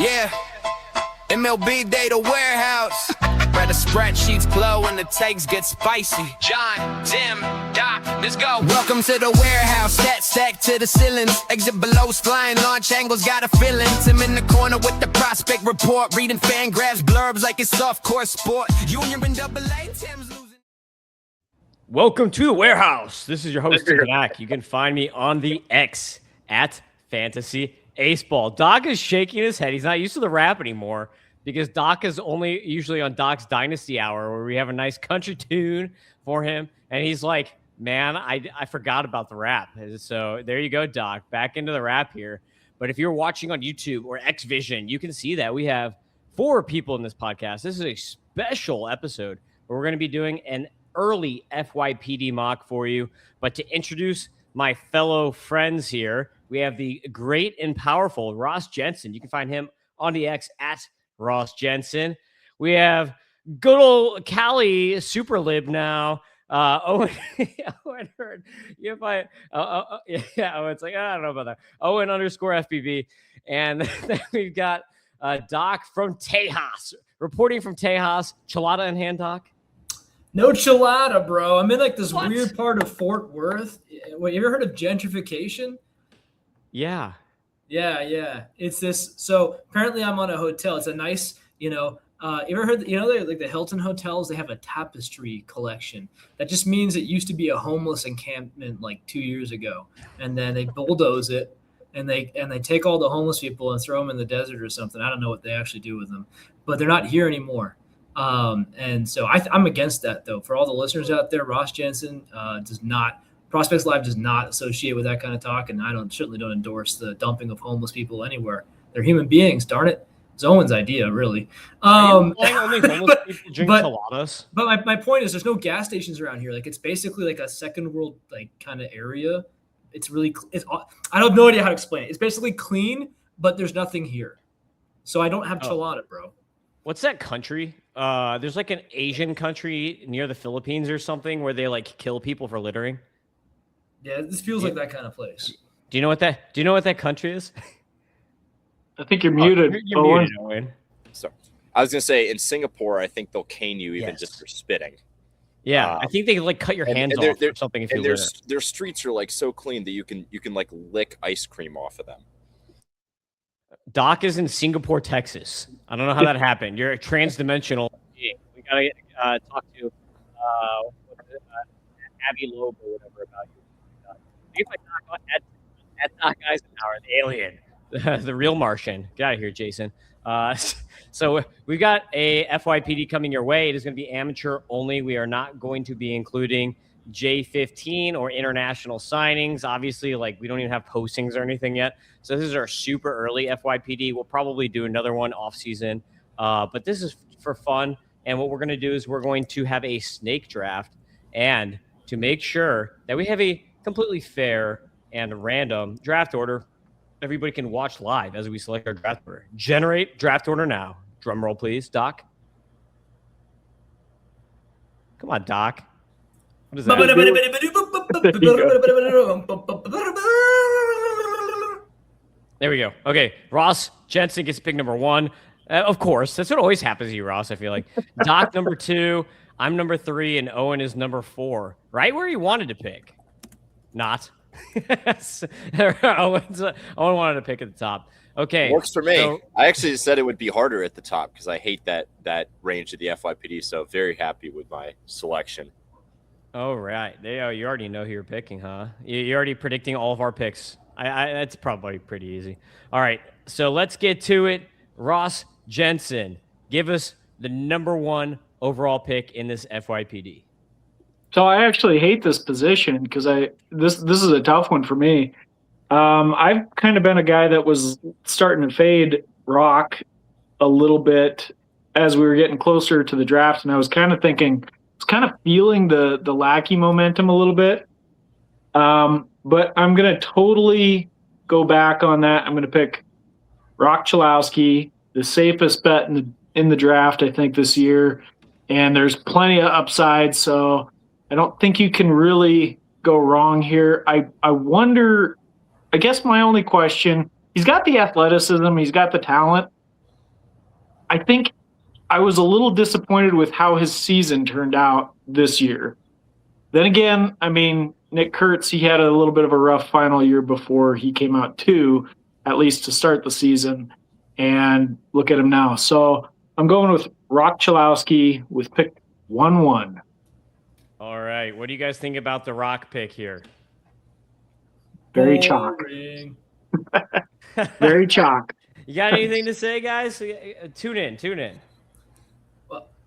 Yeah, MLB Data Warehouse. Where the spreadsheets glow and the takes get spicy. John, Tim, Doc, let's go. Welcome to the warehouse. Stat stack to the ceilings. Exit below's flying. Launch angles got a feeling. Tim in the corner with the prospect report. Reading fan graphs, blurbs like it's soft court sport. Junior in AA, Tim's losing. Welcome to the warehouse. This is your host, Kanak. You can find me on the X at Fantasy Aceball. Doc is shaking his head. He's not used to the rap anymore because Doc is only usually on Doc's Dynasty Hour where we have a nice country tune for him. And he's like, man, I forgot about the rap. So there you go, Doc. Back into the rap here. But if you're watching on YouTube or XVision, you can see that we have 4 people in this podcast. This is a special episode where we're going to be doing an early FYPD mock for you. But to introduce my fellow friends here, we have the great and powerful Ross Jensen. You can find him on the X at Ross Jensen. We have good old Cali super lib now. Owen Hurd. It's like, I don't know about that. Owen _ FBB. And then we've got Doc from Tejas, reporting from Tejas. Chelada in hand, Doc? No chelada, bro. I'm in like this weird part of Fort Worth. Wait, you ever heard of gentrification? Yeah. Yeah. It's this. So apparently I'm on a hotel. It's a nice, you ever heard, like the Hilton hotels, they have a tapestry collection. That just means it used to be a homeless encampment like 2 years ago. And then they bulldoze it and they take all the homeless people and throw them in the desert or something. I don't know what they actually do with them, but they're not here anymore. And so I'm against that though. For all the listeners out there, Ross Jensen Prospects Live does not associate with that kind of talk, and I certainly don't endorse the dumping of homeless people anywhere. They're human beings, darn it. It's Owen's idea, really. Only homeless people drink coladas? But my point is, there's no gas stations around here. Like, it's basically like a second world like kind of area. I have no idea how to explain it. It's basically clean, but there's nothing here. So I don't have chelada, bro. What's that country? There's like an Asian country near the Philippines or something where they like kill people for littering. Yeah, this feels like that kind of place. Do you know what that country is? I think you're muted. You're muted, Owen. So I was gonna say in Singapore, I think they'll cane you even just for spitting. Yeah, I think they like cut your hands off or something if you litter. Their streets are like so clean that you can like lick ice cream off of them. Doc is in Singapore, Texas. I don't know how that happened. You're a trans-dimensional being. We gotta talk to Abby Loeb or whatever about you. At Doc Eisenhauer, the alien, the real Martian. Get out of here, Jason. So we've got a FYPD coming your way. It is going to be amateur only. We are not going to be including J15 or international signings. Obviously, like we don't even have postings or anything yet. So this is our super early FYPD. We'll probably do another one off season. But this is for fun. And what we're going to do is we're going to have a snake draft. And to make sure that we have a completely fair and random draft order, everybody can watch live as we select our draft order. Generate draft order now. Drum roll, please, Doc. Come on, Doc. What is that? There we go. Okay, Ross Jensen gets pick number 1. Of course, that's what always happens to you, Ross, I feel like. Doc number 2, I'm number 3, and Owen is number 4. Right where he wanted to pick. Not. Owen wanted to pick at the top. Okay. Works for me. So, I actually said it would be harder at the top because I hate that range of the FYPD, so very happy with my selection. Oh, right. You already know who you're picking, huh? You're already predicting all of our picks. That's probably pretty easy. All right, so let's get to it. Ross Jensen, give us the number 1 overall pick in this FYPD. So I actually hate this position because this is a tough one for me. I've kind of been a guy that was starting to fade Rock a little bit as we were getting closer to the draft, and I was kind of feeling the Lackey momentum a little bit. But I'm going to totally go back on that. I'm going to pick Rock Chalowski, the safest bet in the draft, I think, this year. And there's plenty of upside, so I don't think you can really go wrong here. I wonder, I guess my only question, he's got the athleticism, he's got the talent. I think I was a little disappointed with how his season turned out this year. Then again, I mean, Nick Kurtz, he had a little bit of a rough final year before he came out too, at least to start the season. And look at him now. So I'm going with Rock Chalowski with pick 1-1. All right. What do you guys think about the Rock pick here? Very chalk. Very chalk. You got anything to say, guys? Tune in.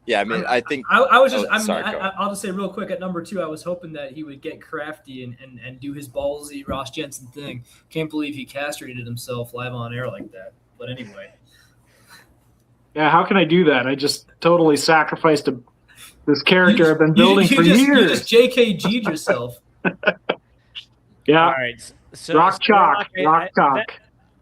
Yeah, I mean, I think I was just. I'll just say real quick at number 2. I was hoping that he would get crafty and do his ballsy Ross Jensen thing. Can't believe he castrated himself live on air like that. But anyway. Yeah, how can I do that? I just totally sacrificed this character I've been building for years. You just JKG'd yourself. Yeah. All right. So, Rock chalk.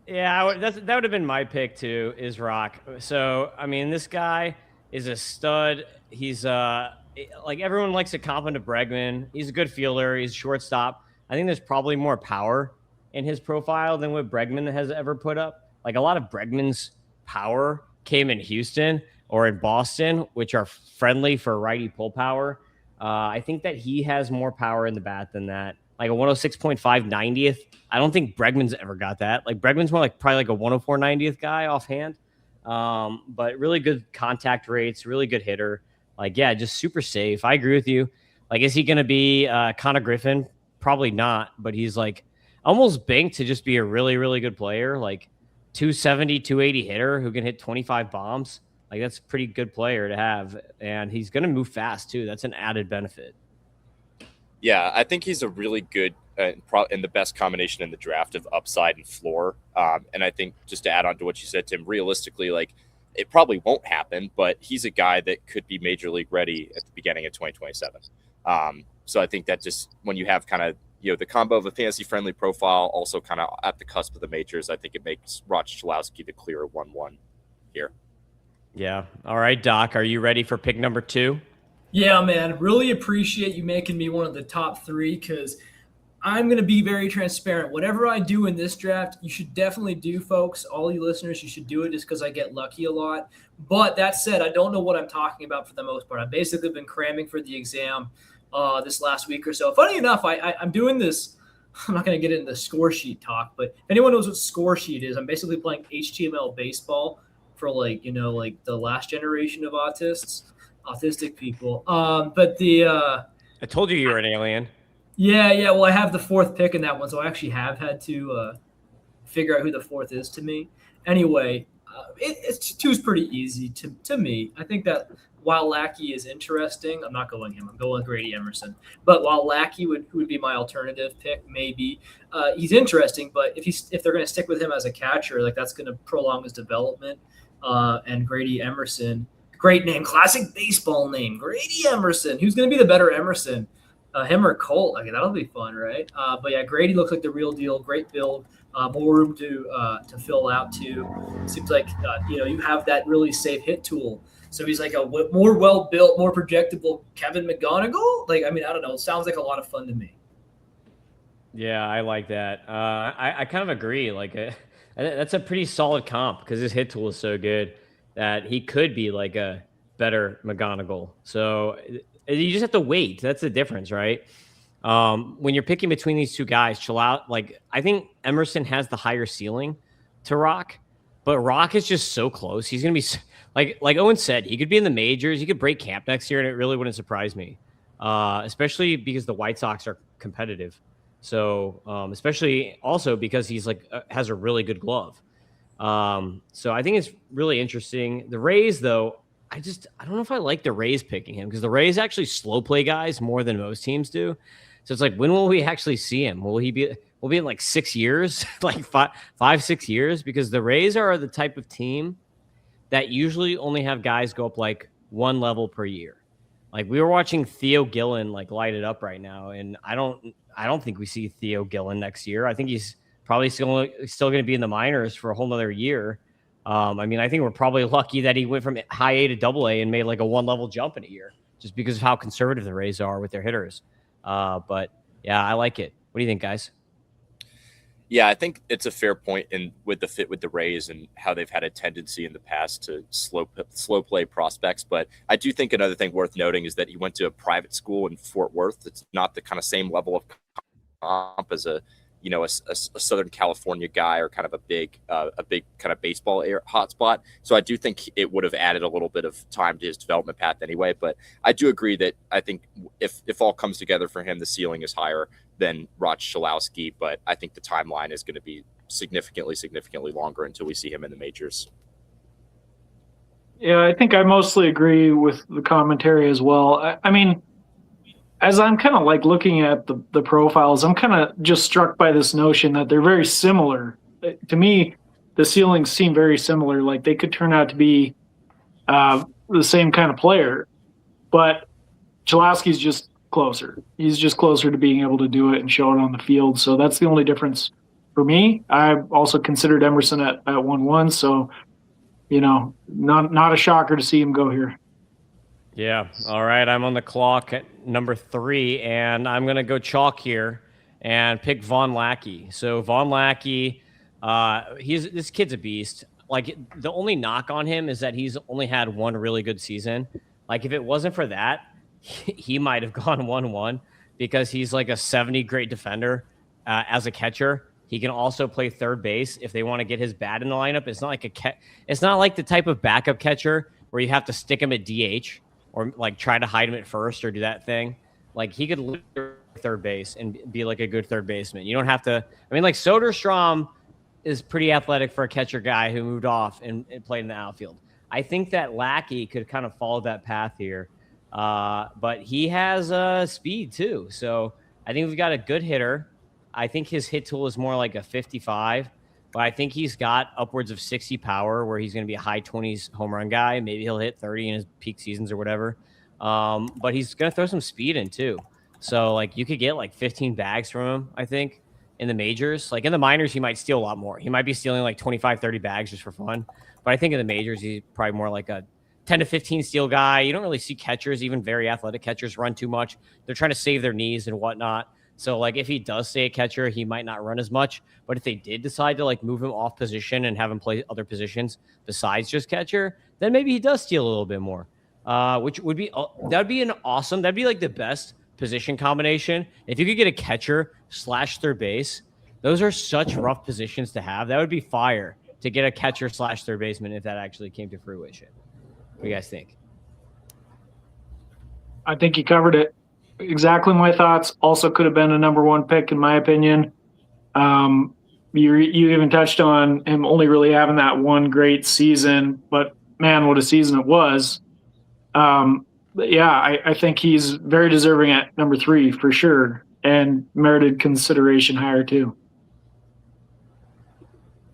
Yeah, that would have been my pick too. Is Rock. So I mean, this guy is a stud. He's like everyone likes to compliment Bregman. He's a good fielder. He's a shortstop. I think there's probably more power in his profile than what Bregman has ever put up. Like a lot of Bregman's power came in Houston or in Boston, which are friendly for righty pull power. I think that he has more power in the bat than that. Like a 106.5 90th. I don't think Bregman's ever got that. Like Bregman's more like probably like a 104 90th guy offhand. But really good contact rates, really good hitter. Like, yeah, just super safe. I agree with you. Like, is he going to be Connor Griffin? Probably not, but he's like almost banked to just be a really, really good player. Like 270, 280 hitter who can hit 25 bombs. Like that's a pretty good player to have. And he's going to move fast too. That's an added benefit. Yeah, I think he's a really good and the best combination in the draft of upside and floor. And I think just to add on to what you said, Tim, realistically, like it probably won't happen, but he's a guy that could be major league ready at the beginning of 2027. So I think that just when you have kind of, the combo of a fantasy friendly profile, also kind of at the cusp of the majors, I think it makes Ross Chalowski the clear 1-1 here. Yeah. All right, Doc, are you ready for pick number 2? Yeah, man. Really appreciate you making me one of the top 3 because I'm going to be very transparent. Whatever I do in this draft, you should definitely do, folks. All you listeners, you should do it just because I get lucky a lot. But that said, I don't know what I'm talking about for the most part. I've basically been cramming for the exam this last week or so. Funny enough, I'm doing this. I'm not going to get into score sheet talk, but if anyone knows what score sheet is, I'm basically playing HTML baseball for like the last generation of autistic people. But I told you were an alien. Yeah. Well, I have the 4th pick in that one, so I actually have had to figure out who the 4th is to me. Anyway, it's 2's pretty easy to me. I think that while Lackey is interesting, I'm not going him. I'm going Grady Emerson. But while Lackey would be my alternative pick, maybe he's interesting. But if they're going to stick with him as a catcher, like that's going to prolong his development. And Grady Emerson, great name, classic baseball name, Grady Emerson. Who's going to be the better Emerson? Him or Colt? Okay, that'll be fun, right? But yeah, Grady looks like the real deal. Great build, more room to fill out too. Seems like you have that really safe hit tool. So he's like a more well built, more projectable Kevin McGonigal. Like I don't know. It sounds like a lot of fun to me. Yeah, I like that. I kind of agree. Like that's a pretty solid comp because his hit tool is so good that he could be like a better McGonigal. So you just have to wait. That's the difference, right? When you're picking between these two guys, chill out. Like I think Emerson has the higher ceiling to Rock, but Rock is just so close. He's gonna be like Owen said. He could be in the majors. He could break camp next year, and it really wouldn't surprise me, especially because the White Sox are competitive. So especially also because he's has a really good glove. So I think it's really interesting. The Rays, though, I don't know if I like the Rays picking him because the Rays actually slow play guys more than most teams do. So it's like, when will we actually see him? We'll be in like 6 years, like 5-6 years, because the Rays are the type of team that usually only have guys go up like one level per year. Like we were watching Theo Gillen light it up right now, and I don't think we see Theo Gillen next year. I think he's probably still going to be in the minors for a whole nother year. I think we're probably lucky that he went from high A to double A and made like a 1-level jump in a year just because of how conservative the Rays are with their hitters. But yeah, I like it. What do you think, guys? Yeah, I think it's a fair point in with the fit with the Rays and how they've had a tendency in the past to slow play prospects. But I do think another thing worth noting is that he went to a private school in Fort Worth. It's not the kind of same level of comp as a Southern California guy or kind of a big kind of baseball hotspot. So I do think it would have added a little bit of time to his development path anyway. But I do agree that I think if all comes together for him, the ceiling is higher than Rod Shalowski. But I think the timeline is going to be significantly longer until we see him in the majors. Yeah, I think I mostly agree with the commentary as well. I mean, as I'm kind of like looking at the profiles, I'm kind of just struck by this notion that they're very similar. To me, the ceilings seem very similar. Like they could turn out to be the same kind of player, but Chalowski's just closer. He's just closer to being able to do it and show it on the field. So that's the only difference for me. I also considered Emerson at 1-1. So, not a shocker to see him go here. Yeah. All right. I'm on the clock at number 3, and I'm going to go chalk here and pick Von Lackey. So Von Lackey, this kid's a beast. Like the only knock on him is that he's only had one really good season. Like if it wasn't for that, he might have gone 1-1 because he's like a 70 great defender as a catcher. He can also play third base if they want to get his bat in the lineup. It's not like the type of backup catcher where you have to stick him at DH. Or like try to hide him at first or do that thing. Like he could live third base and be like a good third baseman. You don't have to. I mean, like Soderstrom is pretty athletic for a catcher guy who moved off and played in the outfield. I think that Lackey could kind of follow that path here, but he has speed too. So I think we've got a good hitter. I think his hit tool is more like a 55. But I think he's got upwards of 60 power where he's going to be a high 20s home run guy. Maybe he'll hit 30 in his peak seasons or whatever. But he's going to throw some speed in too. So like you could get like 15 bags from him, I think, in the majors. Like in the minors, he might steal a lot more. He might be stealing like 25, 30 bags just for fun. But I think in the majors, he's probably more like a 10 to 15 steal guy. You don't really see catchers, even very athletic catchers, run too much. They're trying to save their knees and whatnot. So, like, if he does stay a catcher, he might not run as much. But if they did decide to, like, move him off position and have him play other positions besides just catcher, then maybe he does steal a little bit more, which would be that'd be like the best position combination. If you could get a catcher / third base, those are such rough positions to have. That would be fire to get a catcher / third baseman if that actually came to fruition. What do you guys think? I think you covered it. Exactly my thoughts. Also could have been a number 1 pick in my opinion. You even touched on him only really having that one great season, but man, what a season it was. I think he's very deserving at number 3 for sure, and merited consideration higher too.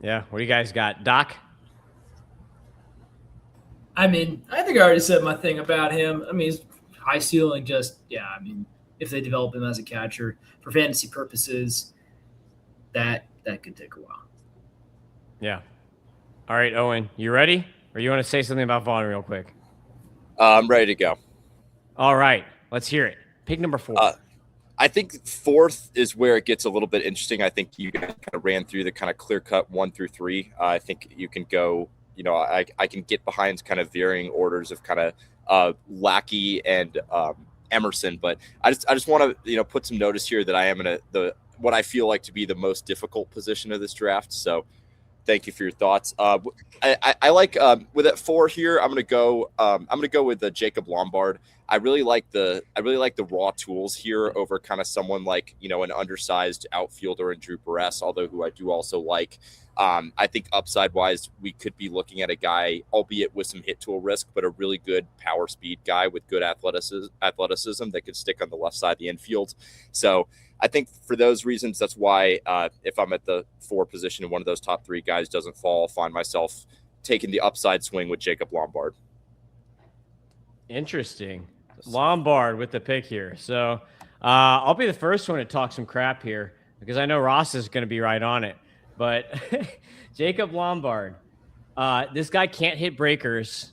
Yeah, what do you guys got, Doc? I mean, I think I already said my thing about him. I mean, he's high ceiling, if they develop him as a catcher for fantasy purposes, that could take a while. Yeah. All right, Owen, you ready? Or you want to say something about Vaughn real quick? I'm ready to go. All right, let's hear it. Pick number 4. I think 4th is where it gets a little bit interesting. I think you guys kind of ran through the kind of clear cut 1 through 3. I think you can go, I can get behind kind of varying orders of kind of Lackey and Emerson, but I just want to put some notice here that I am in what I feel like to be the most difficult position of this draft. So thank you for your thoughts. I like with at 4 here. I'm gonna go with Jacob Lombard. I really like the raw tools here over kind of someone like an undersized outfielder in Drew Perez, although who I do also like. I think upside wise, we could be looking at a guy, albeit with some hit tool risk, but a really good power speed guy with good athleticism that could stick on the left side of the infield. So I think for those reasons, that's why if I'm at the 4 position and one of those top 3 guys doesn't fall, I'll find myself taking the upside swing with Jacob Lombard. Interesting. Lombard with the pick here. So I'll be the first one to talk some crap here because I know Ross is going to be right on it. But Jacob Lombard, this guy can't hit breakers.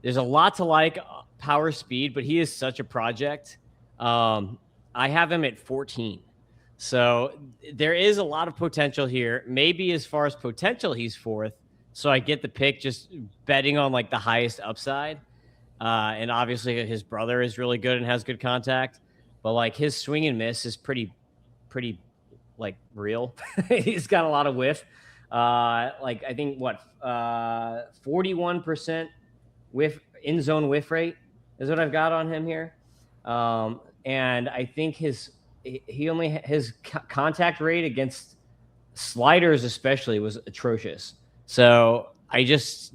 There's a lot to like power speed, but he is such a project. I have him at 14. So there is a lot of potential here. Maybe as far as potential, he's fourth. So I get the pick, just betting on like the highest upside. And obviously his brother is really good and has good contact, but like his swing and miss is pretty like real. He's got a lot of whiff. Like I think 41% whiff in zone whiff rate is what I've got on him here. And I think his contact rate against sliders especially was atrocious. So I just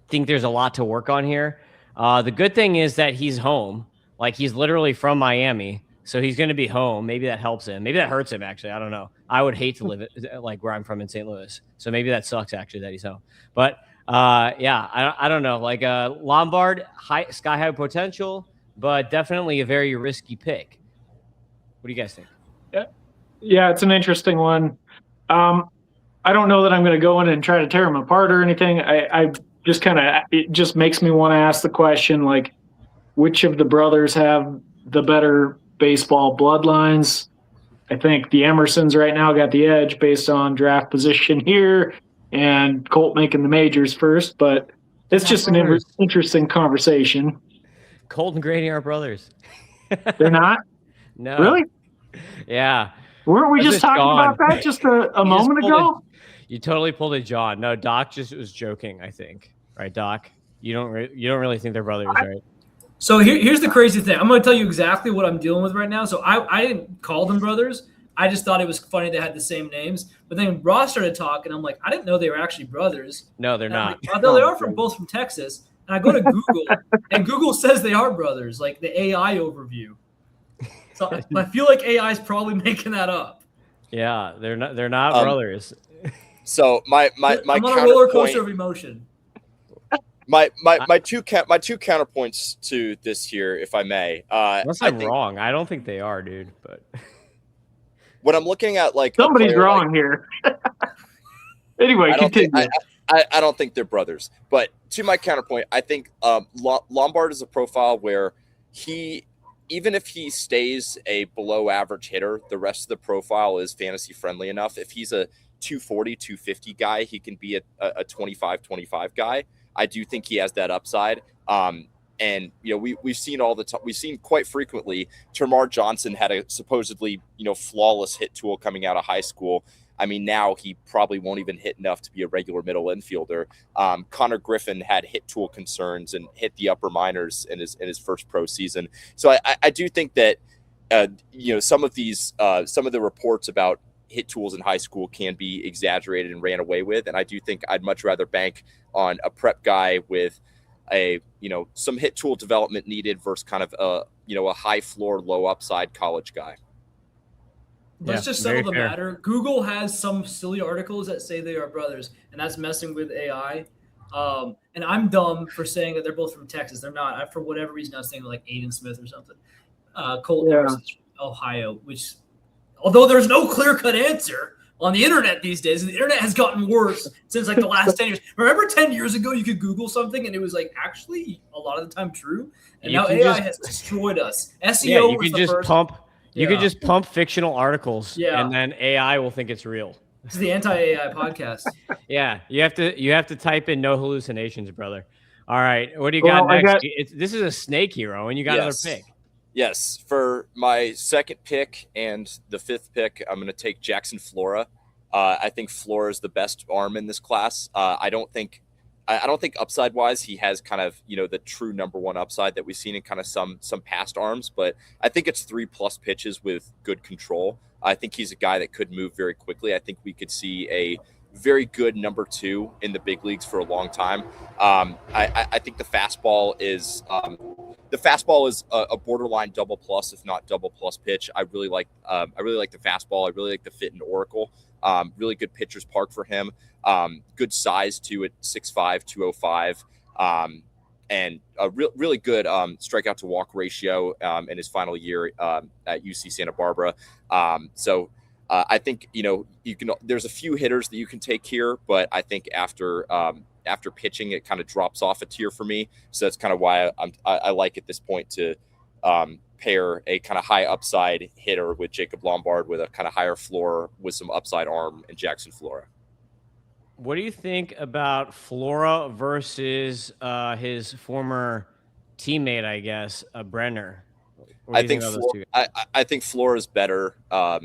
think there's a lot to work on here. The good thing is that he's home. Like he's literally from Miami, so he's going to be home. Maybe that helps him. Maybe that hurts him. Actually, I don't know. I would hate to live like where I'm from in St. Louis. So maybe that sucks actually that he's home. But yeah, I don't know. Like Lombard, sky high potential, but definitely a very risky pick. What do you guys think? Yeah, it's an interesting one. I don't know that I'm going to go in and try to tear him apart or anything. I just kind of, it just makes me want to ask the question, like, which of the brothers have the better baseball bloodlines? I think the Emersons right now got the edge based on draft position here and Colt making the majors first, but it's just an interesting conversation. Colt and Grady are brothers. They're not? No. Really? Yeah. Weren't we just talking about that just a moment ago? You totally pulled a John. No, Doc just was joking, I think. Right, Doc? You don't really think they're brothers, right? So here's the crazy thing. I'm going to tell you exactly what I'm dealing with right now. So I didn't call them brothers. I just thought it was funny they had the same names. But then Ross started talking. I'm like, I didn't know they were actually brothers. No, they're not. Like, although they are both from Texas. And I go to Google, and Google says they are brothers, like the AI overview. So I feel like AI is probably making that up. Yeah, they're not brothers. So my I'm on a roller coaster of emotion. My two counterpoints to this here, if I may. Unless I'm wrong, I don't think they are, dude. But when I'm looking at like somebody's wrong here. Anyway, continue. I don't think they're brothers. But to my counterpoint, I think Lombard is a profile where even if he stays a below average hitter, the rest of the profile is fantasy friendly enough. If he's a 240, 250 guy, he can be a 25 guy. I do think he has that upside. And we've seen all the time. We've seen quite frequently. Termarr Johnson had a supposedly flawless hit tool coming out of high school. I mean, now he probably won't even hit enough to be a regular middle infielder. Connor Griffin had hit tool concerns and hit the upper minors in his first pro season. So I do think that some of the reports about hit tools in high school can be exaggerated and ran away with. And I do think I'd much rather bank on a prep guy with some hit tool development needed versus kind of a high floor, low upside college guy. Let's just settle the matter. Google has some silly articles that say they are brothers, and that's messing with AI. And I'm dumb for saying that they're both from Texas. They're not. For whatever reason, I was thinking like Aiden Smith or something. Colt Emerson's from Ohio, which, although there's no clear-cut answer on the internet these days, and the internet has gotten worse since like the last 10 years. Remember 10 years ago, you could Google something, and it was like actually a lot of the time true. And now AI has destroyed us. SEO you was can the just first. You could just pump fictional articles, Yeah. and then AI will think it's real. It's the anti-AI podcast. Yeah, you have to type in no hallucinations, brother. All right, what do you got next? This is a snake hero, and you got another pick. Yes, for my second pick and the fifth pick, I'm going to take Jackson Flora. I think Flora is the best arm in this class. I don't think upside wise he has kind of the true number one upside that we've seen in kind of some past arms, but I think it's 3+ pitches with good control. I think he's a guy that could move very quickly. I think we could see a very good number 2 in the big leagues for a long time. I think the fastball is a borderline double plus, if not double plus pitch. I really like the fastball. I really like the fit in Oracle. Really good pitcher's park for him. Good size too at 6'5", 205. And a really good strikeout to walk ratio in his final year at UC Santa Barbara. So I think there's a few hitters that you can take here, but I think after pitching it kind of drops off a tier for me. So that's kind of why I like at this point to pair a kind of high upside hitter with Jacob Lombard with a kind of higher floor with some upside arm and Jackson Flora. What do you think about Flora versus his former teammate, I guess, Brenner? What do you think about those two guys? I think Flora is better. At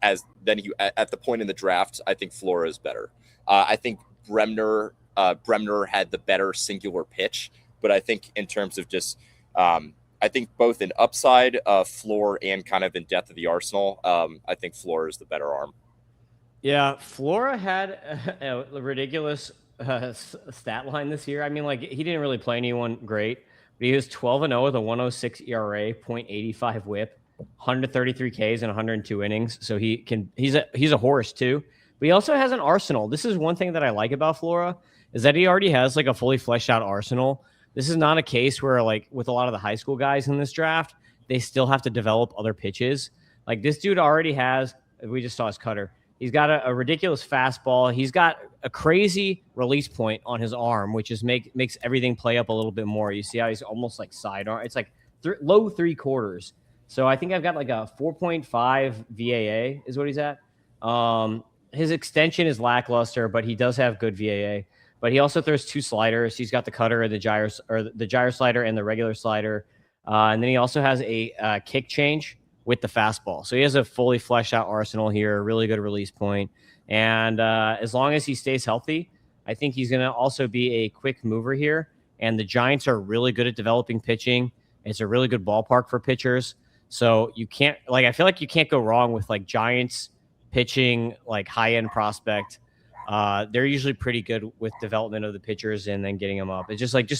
the point in the draft, I think Flora is better. I think Bremner had the better singular pitch, but I think in terms of just, I think both in upside, floor, and kind of in depth of the arsenal, I think Flora is the better arm. Yeah, Flora had a ridiculous stat line this year. I mean, like, he didn't really play anyone great, but he was 12-0 with a 106 ERA, .85 WHIP, 133 Ks and 102 innings. So he's a horse too. But he also has an arsenal. This is one thing that I like about Flora, is that he already has like a fully fleshed out arsenal. This is not a case where, like, with a lot of the high school guys in this draft, they still have to develop other pitches. Like, this dude already has, we just saw his cutter. He's got a ridiculous fastball. He's got a crazy release point on his arm, which is makes everything play up a little bit more. You see how he's almost like sidearm. It's like low 3/4. So I think I've got like a 4.5 VAA is what he's at. His extension is lackluster, but he does have good VAA. But he also throws 2 sliders. He's got the cutter and the gyro slider and the regular slider. And then he also has a kick change with the fastball. So he has a fully fleshed out arsenal here, really good release point. And as long as he stays healthy, I think he's going to also be a quick mover here. And the Giants are really good at developing pitching. It's a really good ballpark for pitchers. So you can't, like, I feel like you can't go wrong with like Giants pitching, like high-end prospect. They're usually pretty good with development of the pitchers and then getting them up. It's just like,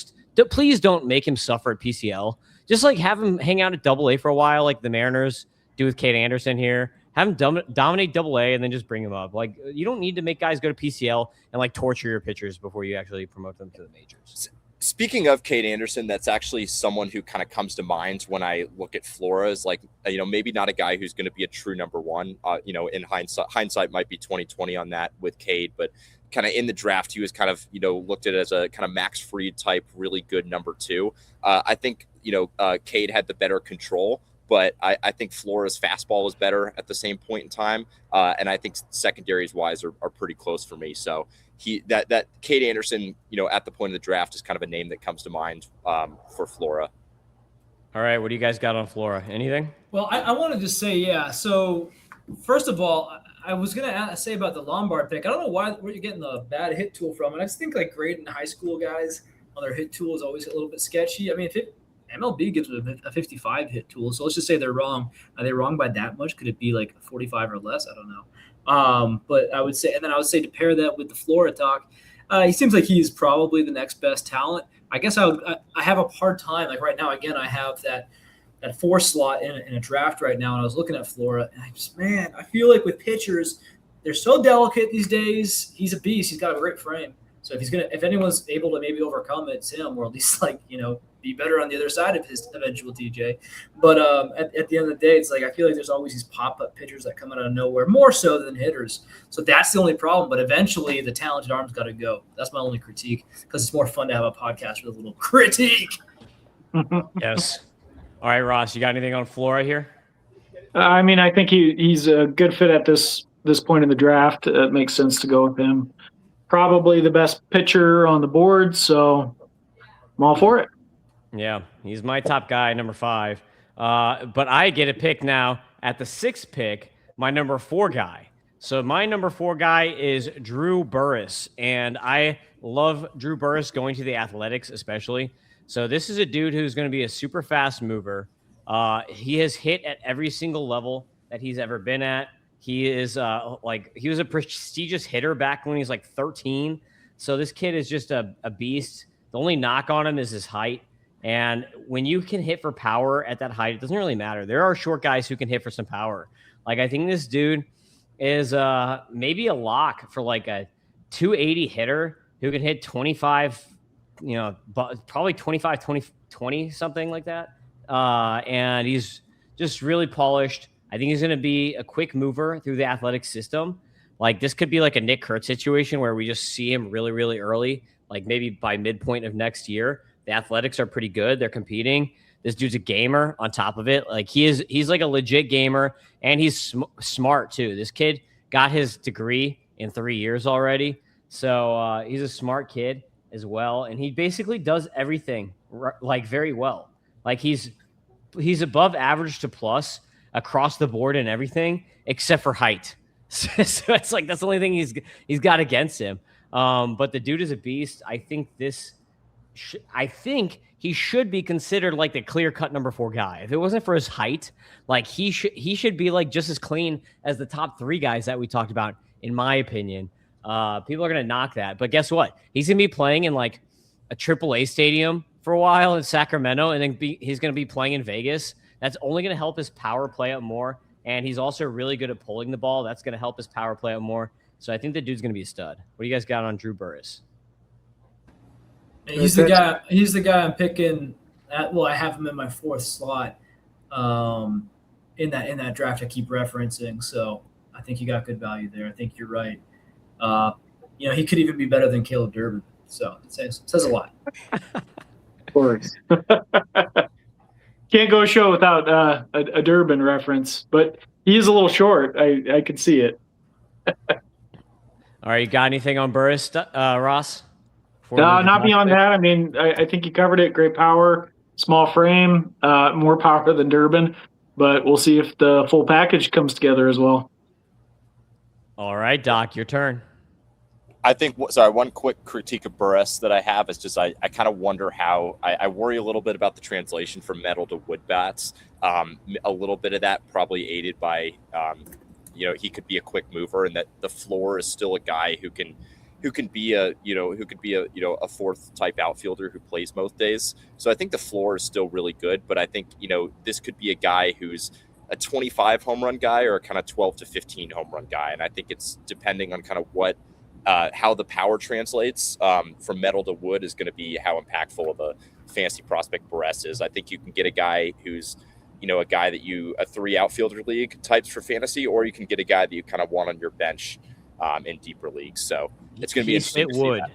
please don't make him suffer at PCL. Just like have him hang out at AA for a while, like the Mariners do with Kate Anderson here. Have him dominate AA and then just bring him up. Like, you don't need to make guys go to PCL and like torture your pitchers before you actually promote them to the majors. Speaking of Kate Anderson, that's actually someone who kind of comes to mind when I look at Flora, is like, maybe not a guy who's going to be a true number one. In hindsight might be 2020 on that with Cade, but kind of in the draft, he was kind of, looked at as a kind of Max Fried type, really good number 2. I think, Cade had the better control, but I think Flora's fastball was better at the same point in time. And I think secondaries wise are pretty close for me. So that Cade Anderson, at the point of the draft is kind of a name that comes to mind for Flora. All right. What do you guys got on Flora? Anything? Well, I wanted to say, yeah. So first of all, I was going to say about the Lombard pick. I don't know where you're getting the bad hit tool from. And I just think like grading high school guys on their hit tool is always a little bit sketchy. I mean, MLB gives them a 55 hit tool, so let's just say they're wrong. Are they wrong by that much? Could it be like 45 or less? I don't know. But I would say to pair that with the Flora talk, he seems like he's probably the next best talent. I guess I have a hard time. Like right now, again, I have that 4 slot in a draft right now, and I was looking at Flora, and I feel like with pitchers, they're so delicate these days. He's a beast. He's got a great frame. So if anyone's able to maybe overcome it, it's him, or at least be better on the other side of his eventual TJ. But at the end of the day, it's like I feel like there's always these pop-up pitchers that come out of nowhere, more so than hitters. So that's the only problem. But eventually, the talented arm's got to go. That's my only critique, because it's more fun to have a podcast with a little critique. Yes. All right, Ross, you got anything on Flora here? I mean, I think he's a good fit at this point in the draft. It makes sense to go with him. Probably the best pitcher on the board, so I'm all for it. Yeah, he's my top guy, number 5. But I get a pick now at the 6th pick, my number 4 guy. So my number 4 guy is Drew Burress, and I love Drew Burress going to the Athletics especially. So this is a dude who's going to be a super fast mover. He has hit at every single level that he's ever been at. He is he was a prestigious hitter back when he was like 13. So this kid is just a beast. The only knock on him is his height. And when you can hit for power at that height, it doesn't really matter. There are short guys who can hit for some power. Like, I think this dude is maybe a lock for like a 280 hitter who can hit 25, probably 25, 20, something like that. And he's just really polished. I think he's going to be a quick mover through the athletic system. Like, this could be like a Nick Kurtz situation where we just see him really, really early, like maybe by midpoint of next year. The Athletics are pretty good. They're competing. This dude's a gamer on top of it. Like he's like a legit gamer, and he's smart too. This kid got his degree in 3 years already. So he's a smart kid as well. And he basically does everything like very well. Like he's above average to plus across the board and everything except for height. So it's like that's the only thing he's got against him. But the dude is a beast. I think he should be considered like the clear-cut number 4 guy. If it wasn't for his height, like he should be like just as clean as the top 3 guys that we talked about, in my opinion. People are gonna knock that, but guess what? He's gonna be playing in like a AAA stadium for a while in Sacramento, and then he's gonna be playing in Vegas. That's only gonna help his power play up more, and he's also really good at pulling the ball. That's gonna help his power play up more. So I think the dude's gonna be a stud. What do you guys got on Drew Burress? He's the guy. He's the guy I'm picking. I have him in my 4th slot in that draft I keep referencing. So I think you got good value there. I think you're right. He could even be better than Caleb Durbin. So it says a lot. Of course. Can't go a show without a Durbin reference, but he is a little short. I could see it. All right, you got anything on Burris, Ross? No, not beyond that. I mean, I think you covered it. Great power, small frame, more power than Durbin, but we'll see if the full package comes together as well. All right, Doc, your turn. I think, one quick critique of Burris that I have is just I kind of wonder how I worry a little bit about the translation from metal to wood bats. A little bit of that probably aided by, he could be a quick mover, and that the floor is still a guy who can be a 4th type outfielder who plays most days. So I think the floor is still really good, but I think, this could be a guy who's a 25 home run guy or a kind of 12 to 15 home run guy. And I think it's depending on kind of how the power translates from metal to wood is going to be how impactful of a fantasy prospect Buress is. I think you can get a guy who's, a guy that a 3 outfielder league types for fantasy, or you can get a guy that you kind of want on your bench in deeper leagues. So it's going to be interesting to see that.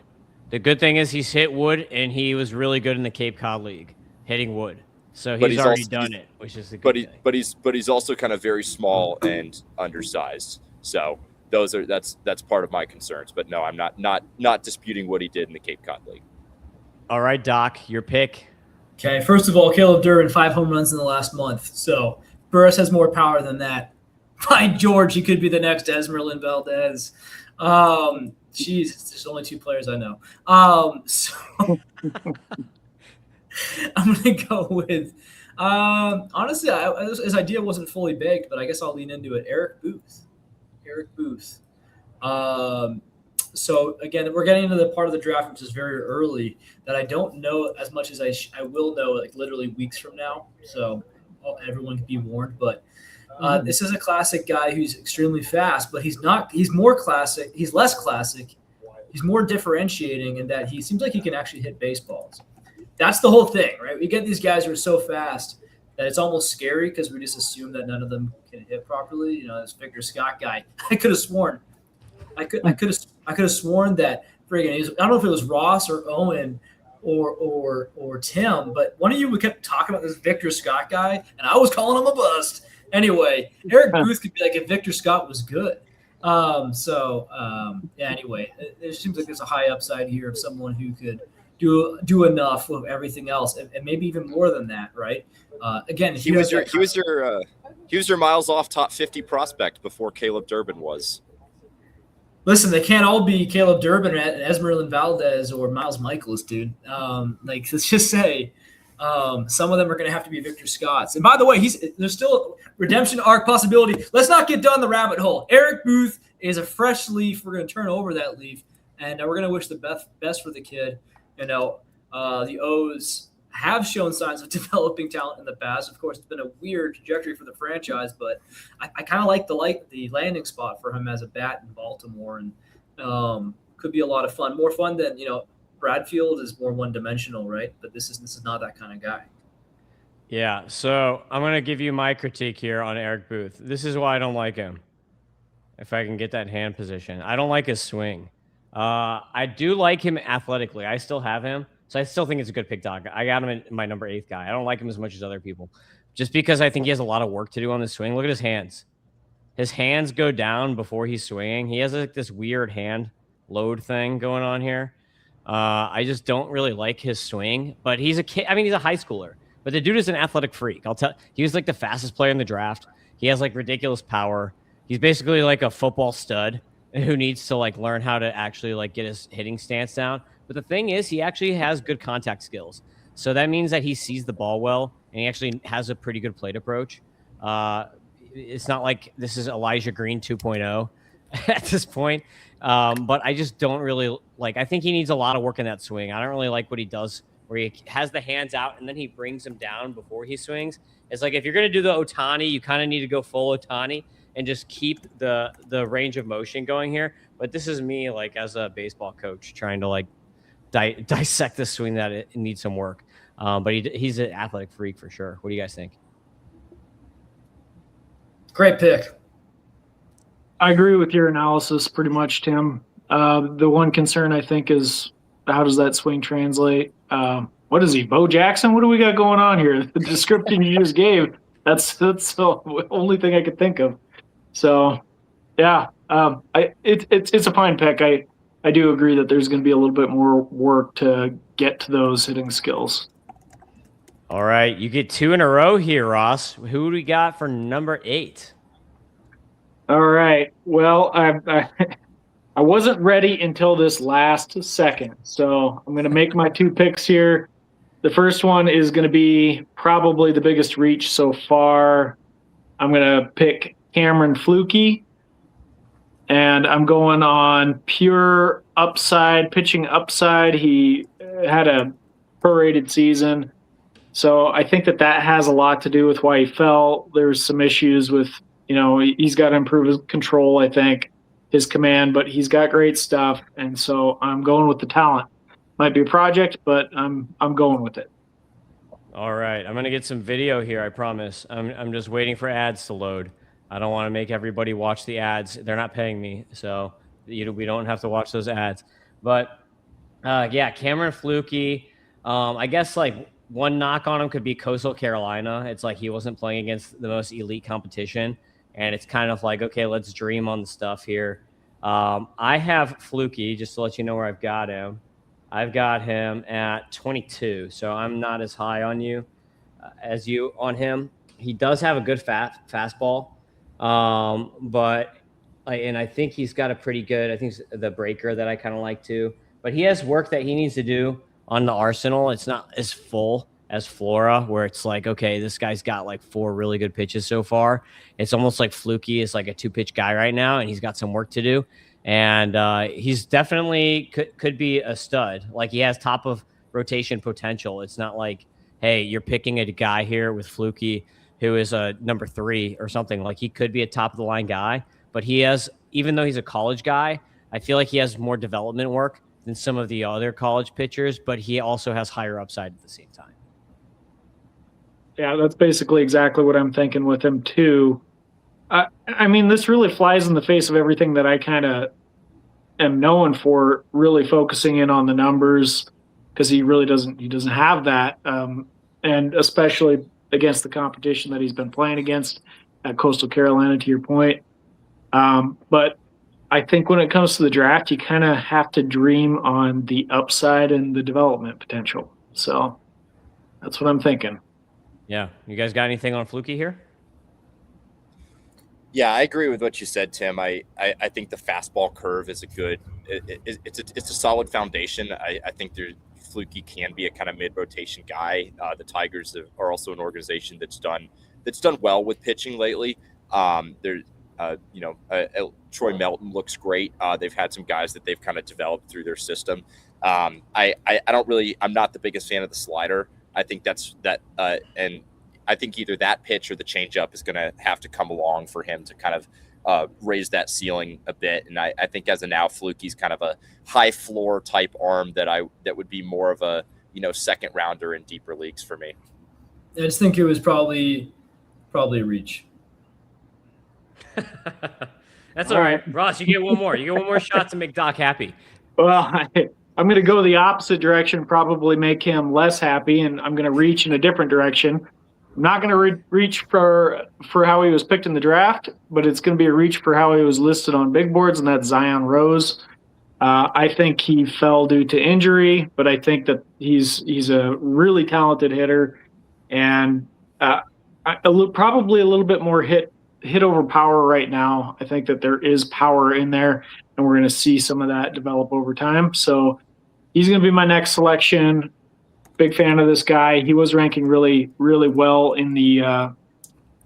The good thing is he's hit wood, and he was really good in the Cape Cod League hitting wood. So he's already done it, which is the good thing. But he's also kind of very small and undersized. So that's part of my concerns. But no, I'm not disputing what he did in the Cape Cod League. All right, Doc, your pick. Okay, first of all, Caleb Durbin, 5 home runs in the last month. So Burris has more power than that. By George, he could be the next Esmeralda Valdez. There's only 2 players I know. So I'm going to go with, honestly, his idea wasn't fully baked, but I guess I'll lean into it. Eric Booth. So again, we're getting into the part of the draft which is very early that I don't know as much as I will know, like literally weeks from now. So everyone can be warned. But this is a classic guy who's extremely fast, but he's more classic. He's less classic. He's more differentiating in that he seems like he can actually hit baseballs. That's the whole thing, right? We get these guys who are so fast that it's almost scary because we just assume that none of them can hit properly. This Victor Scott guy, I could have sworn that friggin' I don't know if it was Ross or Owen or Tim, but one of you we kept talking about this Victor Scott guy, and I was calling him a bust. Anyway, Eric Booth could be like if Victor Scott was good. Anyway, it seems like there's a high upside here of someone who could do enough of everything else, and maybe even more than that, right? Again, he was your miles off top 50 prospect before Caleb Durbin was. Listen, they can't all be Caleb Durbin and Esmeralda Valdez or Miles Michaelis, dude. Let's just say some of them are going to have to be Victor Scotts. And by the way, there's still a redemption arc possibility. Let's not get down the rabbit hole. Eric Booth is a fresh leaf. We're going to turn over that leaf, and we're going to wish the best for the kid. The O's have shown signs of developing talent in the past. Of course, it's been a weird trajectory for the franchise, but I kind of like the landing spot for him as a bat in Baltimore, and could be a lot of fun. More fun than Bradfield is more one-dimensional, right? But this is not that kind of guy. Yeah, so I'm going to give you my critique here on Eric Booth. This is why I don't like him. If I can get that hand position. I don't like his swing. I do like him athletically. I still have him So I still think it's a good pick, Doc. I got him in my number 8 guy. I don't like him as much as other people, just because I think he has a lot of work to do on the swing. Look at his hands. His hands go down before he's swinging. He has like this weird hand load thing going on here. I just don't really like his swing, but he's a kid. I mean, he's a high schooler, but the dude is an athletic freak. I'll tell. He was like the fastest player in the draft. He has like ridiculous power. He's basically like a football stud who needs to like learn how to actually like get his hitting stance down. But the thing is, he actually has good contact skills. So that means that he sees the ball well, and he actually has a pretty good plate approach. It's not like this is Elijah Green 2.0 at this point. But I just don't really like, I think he needs a lot of work in that swing. I don't really like what he does where he has the hands out and then he brings them down before he swings. It's like, if you're going to do the Ohtani, you kind of need to go full Ohtani and just keep the range of motion going here. But this is me, like, as a baseball coach trying to like dissect the swing that it needs some work. But he's an athletic freak for sure. What do you guys think? Great pick. I agree with your analysis pretty much, Tim. The one concern I think is, how does that swing translate? What is he, Bo Jackson? What do we got going on here? The description you just gave, that's the only thing I could think of. So, yeah, it's a fine pick. I do agree that there's going to be a little bit more work to get to those hitting skills. All right, you get 2 in a row here, Ross. Who do we got for number 8? All right. Well, I wasn't ready until this last second, so I'm going to make my 2 picks here. The first one is going to be probably the biggest reach so far. I'm going to pick Cameron Flukie, and I'm going on pure upside, pitching upside. He had a prorated season, so I think that has a lot to do with why he fell. There's some issues with, he's got to improve his control, I think, his command, but he's got great stuff, and so I'm going with the talent. Might be a project, but I'm going with it. All right, I'm gonna get some video here. I promise. I'm just waiting for ads to load. I don't want to make everybody watch the ads. They're not paying me, so we don't have to watch those ads. But yeah, Cameron Flukie. I guess like one knock on him could be Coastal Carolina. It's like he wasn't playing against the most elite competition. And it's kind of like, okay, let's dream on the stuff here. I have Flukie, just to let you know where I've got him. I've got him at 22, so I'm not as high on you as you on him. He does have a good fastball, but I think he's got a pretty good, I think it's the breaker that I kind of like too. But he has work that he needs to do on the arsenal. It's not as full as Flora, where it's like, okay, this guy's got like 4 really good pitches so far. It's almost like Flukie is like a 2-pitch guy right now, and he's got some work to do. And he's definitely could be a stud. Like, he has top of rotation potential. It's not like, hey, you're picking a guy here with Flukie who is a number 3 or something. Like, he could be a top of the line guy, but he has, even though he's a college guy, I feel like he has more development work than some of the other college pitchers, but he also has higher upside at the same time. Yeah, that's basically exactly what I'm thinking with him too. I mean, this really flies in the face of everything that I kind of am known for, really focusing in on the numbers, because he really doesn't have that, and especially against the competition that he's been playing against at Coastal Carolina, to your point. But I think when it comes to the draft, you kind of have to dream on the upside and the development potential. So that's what I'm thinking. Yeah. You guys got anything on Flukie here? Yeah, I agree with what you said, Tim. I think the fastball curve is it's a solid foundation. I think Flukie can be a kind of mid-rotation guy. The Tigers are also an organization that's done well with pitching lately. Troy Melton looks great. They've had some guys that they've kind of developed through their system. I'm not the biggest fan of the slider. I think and I think either that pitch or the changeup is going to have to come along for him to kind of raise that ceiling a bit. And I think as of now, Flukie's kind of a high floor type arm that would be more of a second rounder in deeper leagues for me. I just think it was probably a reach. That's all right. Ross, you get one more. You get one more shot to make Doc happy. Well, I'm going to go the opposite direction, probably make him less happy, and I'm going to reach in a different direction. I'm not going to reach for how he was picked in the draft, but it's going to be a reach for how he was listed on big boards, and that's Zion Rose. I think he fell due to injury, but I think that he's a really talented hitter, and probably a little bit more hit over power right now. I think that there is power in there, and we're going to see some of that develop over time. So he's going to be my next selection. Big fan of this guy. He was ranking really, really well in the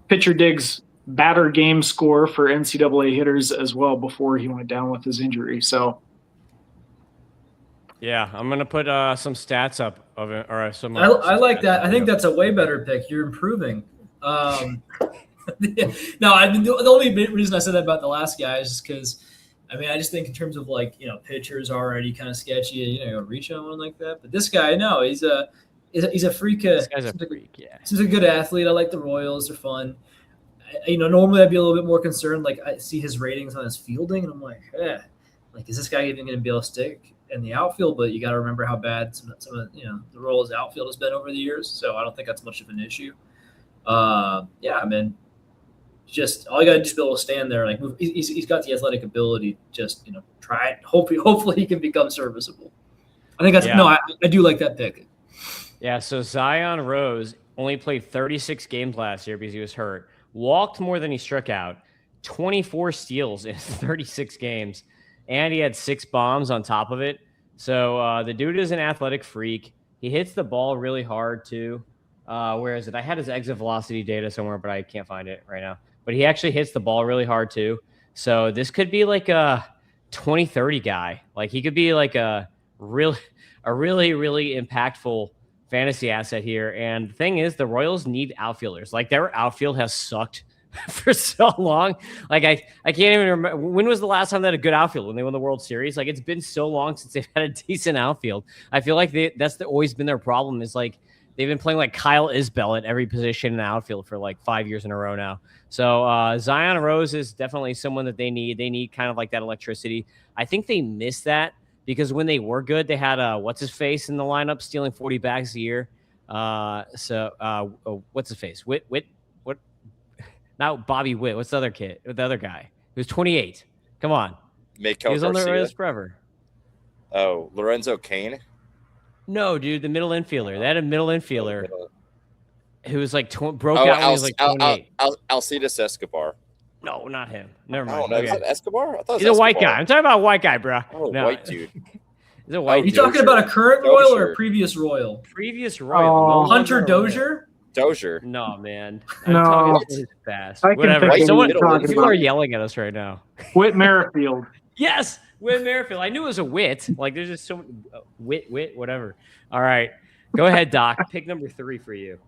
Pitcher Digs batter game score for NCAA hitters as well before he went down with his injury. So, yeah, I'm gonna put some stats up of it, or some. I like that. I think that's a way better pick. You're improving. No, I mean the only reason I said that about the last guy is just because. I mean, I just think in terms of pitchers already kind of sketchy, reach on one like that. But this guy, no, he's a freak. This guy's a freak, yeah. He's a good athlete. I like the Royals; they're fun. Normally I'd be a little bit more concerned. Like I see his ratings on his fielding, and I'm like, is this guy even going to be able to stick in the outfield? But you got to remember how bad some of the Royals outfield has been over the years. So I don't think that's much of an issue. I mean. Just all you got to just be able to stand there, move. He's got the athletic ability. Just try it. Hopefully he can become serviceable. I think that's I do like that pick. Yeah. So Zion Rose only played 36 games last year because he was hurt. Walked more than he struck out. 24 steals in 36 games, and he had 6 bombs on top of it. So the dude is an athletic freak. He hits the ball really hard too. Where is it? I had his exit velocity data somewhere, but I can't find it right now. But he actually hits the ball really hard too. So this could be like a 20-30 guy. Like he could be like a really impactful fantasy asset here. And the thing is, the Royals need outfielders. Like their outfield has sucked for so long. Like I can't even remember when was the last time they had a good outfield when they won the World Series. Like it's been so long since they've had a decent outfield. I feel like that's always been their problem. Is like they've been playing like Kyle Isbell at every position in the outfield for like 5 years in a row now. So Zion Rose is definitely someone that they need. They need kind of like that electricity. I think they missed that because when they were good, they had what's his face in the lineup stealing 40 bags a year. What's his face? What? Not Bobby Witt. What's the other kid? The other guy who's 28. Come on, he was on the Royals forever. Oh, Lorenzo Cain. No, dude, the middle infielder. They had a middle infielder who was like broke out when he was like 28. Alcides Escobar. No, not him. Never mind. Oh, no, is that Escobar? I thought he's a white guy. I'm talking about a white guy, bro. Oh, no. white dude. He's a white dude. You talking about a current Royal or a previous Royal? Previous Royal. Hunter Dozier? Dozier. No, man. No. I'm talking about his fast. Whatever. People are yelling at us right now. Whit Merrifield. Yes, Whit Merrifield. I knew it was a Whit. Like, there's just so Whit, whatever. All right. Go ahead, Doc. Pick number 3 for you.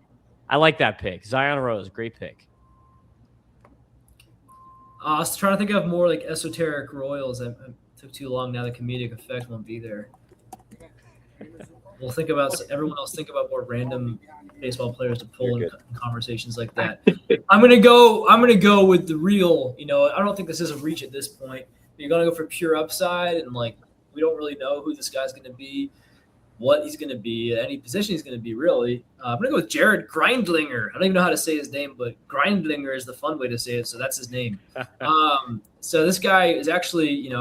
I like that pick. Zion Rose, great pick. I was trying to think of more like esoteric Royals. I took too long. Now the comedic effect won't be there. We'll think about everyone else. Think about more random baseball players to pull in conversations like that. I'm gonna go with the real. I don't think this is a reach at this point. But you're gonna go for pure upside, and we don't really know who this guy's gonna be, what he's gonna be, any position he's gonna be. Really, I'm gonna go with Jared Grindlinger. I don't even know how to say his name, but Grindlinger is the fun way to say it, so that's his name. So this guy is actually,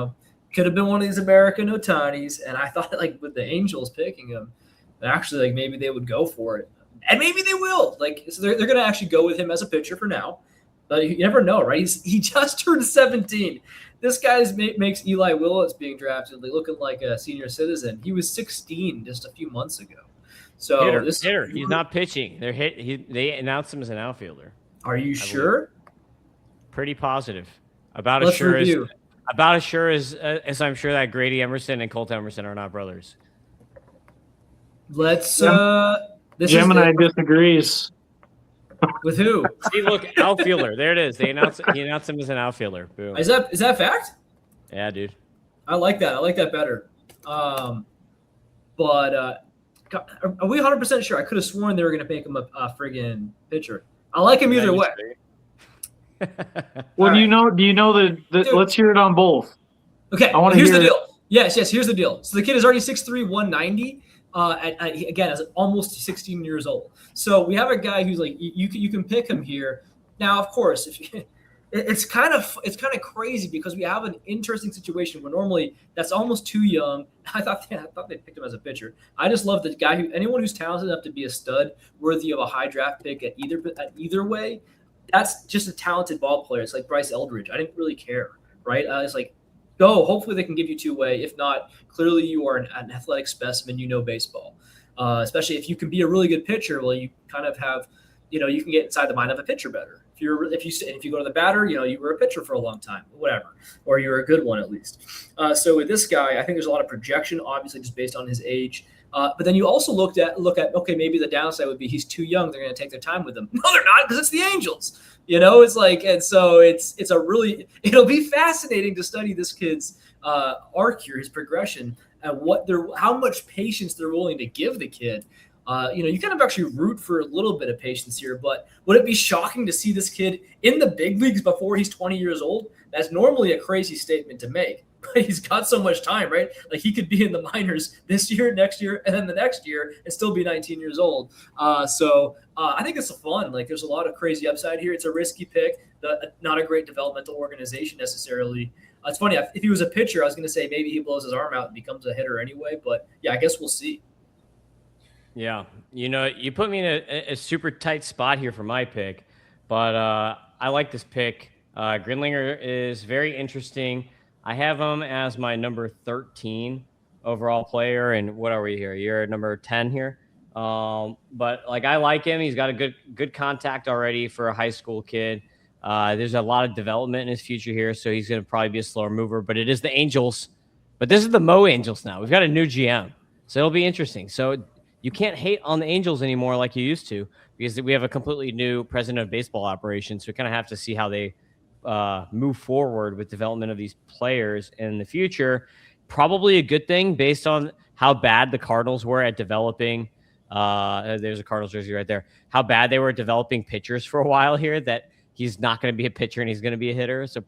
could have been one of these American Otanis, and I thought with the Angels picking him, actually maybe they would go for it, and maybe they will. So they're going to actually go with him as a pitcher for now, but you never know, right? He just turned 17. This guy makes Eli Willits being drafted looking like a senior citizen. He was 16 just a few months ago. So hitter. He's not pitching. They announced him as an outfielder. Are you sure? Pretty positive. About as sure as I'm sure that Grady Emerson and Colt Emerson are not brothers. Let's. Gemini disagrees. With who? See, look, outfielder. There it is. He announced him as an outfielder. Boom. Is that fact? Yeah, dude. I like that. I like that better. But are we 100% sure? I could have sworn they were going to make him a friggin' pitcher. I like him either way. Well, right. Do you know that? Let's hear it on both. Okay. Here's the deal. Yes. Here's the deal. So the kid is already 6'3", 190. Again, as almost 16 years old. So we have a guy who's like you can pick him here. Now, of course, it's kind of crazy because we have an interesting situation where normally that's almost too young. I thought they picked him as a pitcher. I just love the guy anyone who's talented enough to be a stud, worthy of a high draft pick at either way. That's just a talented ball player. It's like Bryce Eldridge. I didn't really care, right? It's like, go. Hopefully they can give you two-way. If not, clearly you are an athletic specimen. You know baseball, especially if you can be a really good pitcher. Well, you kind of have, you can get inside the mind of a pitcher better. If you go to the batter, you were a pitcher for a long time, whatever, or you're a good one at least. So with this guy, I think there's a lot of projection, obviously just based on his age. But then you also look at okay, maybe the downside would be he's too young. They're going to take their time with him. No, they're not, because it's the Angels. It's like, and so it'll be fascinating to study this kid's arc here, his progression, and how much patience they're willing to give the kid. You kind of actually root for a little bit of patience here, but would it be shocking to see this kid in the big leagues before he's 20 years old? That's normally a crazy statement to make, but he's got so much time, right? Like he could be in the minors this year, next year, and then the next year and still be 19 years old. So I think it's fun. Like there's a lot of crazy upside here. It's a risky pick, not a great developmental organization necessarily. It's funny. If he was a pitcher, I was going to say maybe he blows his arm out and becomes a hitter anyway, but yeah, I guess we'll see. Yeah. You put me in a super tight spot here for my pick, but I like this pick. Gridlinger is very interesting. I have him as my number 13 overall player. And what are we here? You're number 10 here. But like, I like him. He's got a good contact already for a high school kid. There's a lot of development in his future here. So he's going to probably be a slower mover, but it is the Angels, but this is the Mo Angels now. We've got a new GM, so it'll be interesting. So you can't hate on the Angels anymore like you used to, because we have a completely new president of baseball operations. So we kind of have to see how they move forward with development of these players in the future. Probably a good thing based on how bad the Cardinals were at developing. There's a Cardinals jersey right there. How bad they were at developing pitchers for a while here, that he's not going to be a pitcher and he's going to be a hitter. So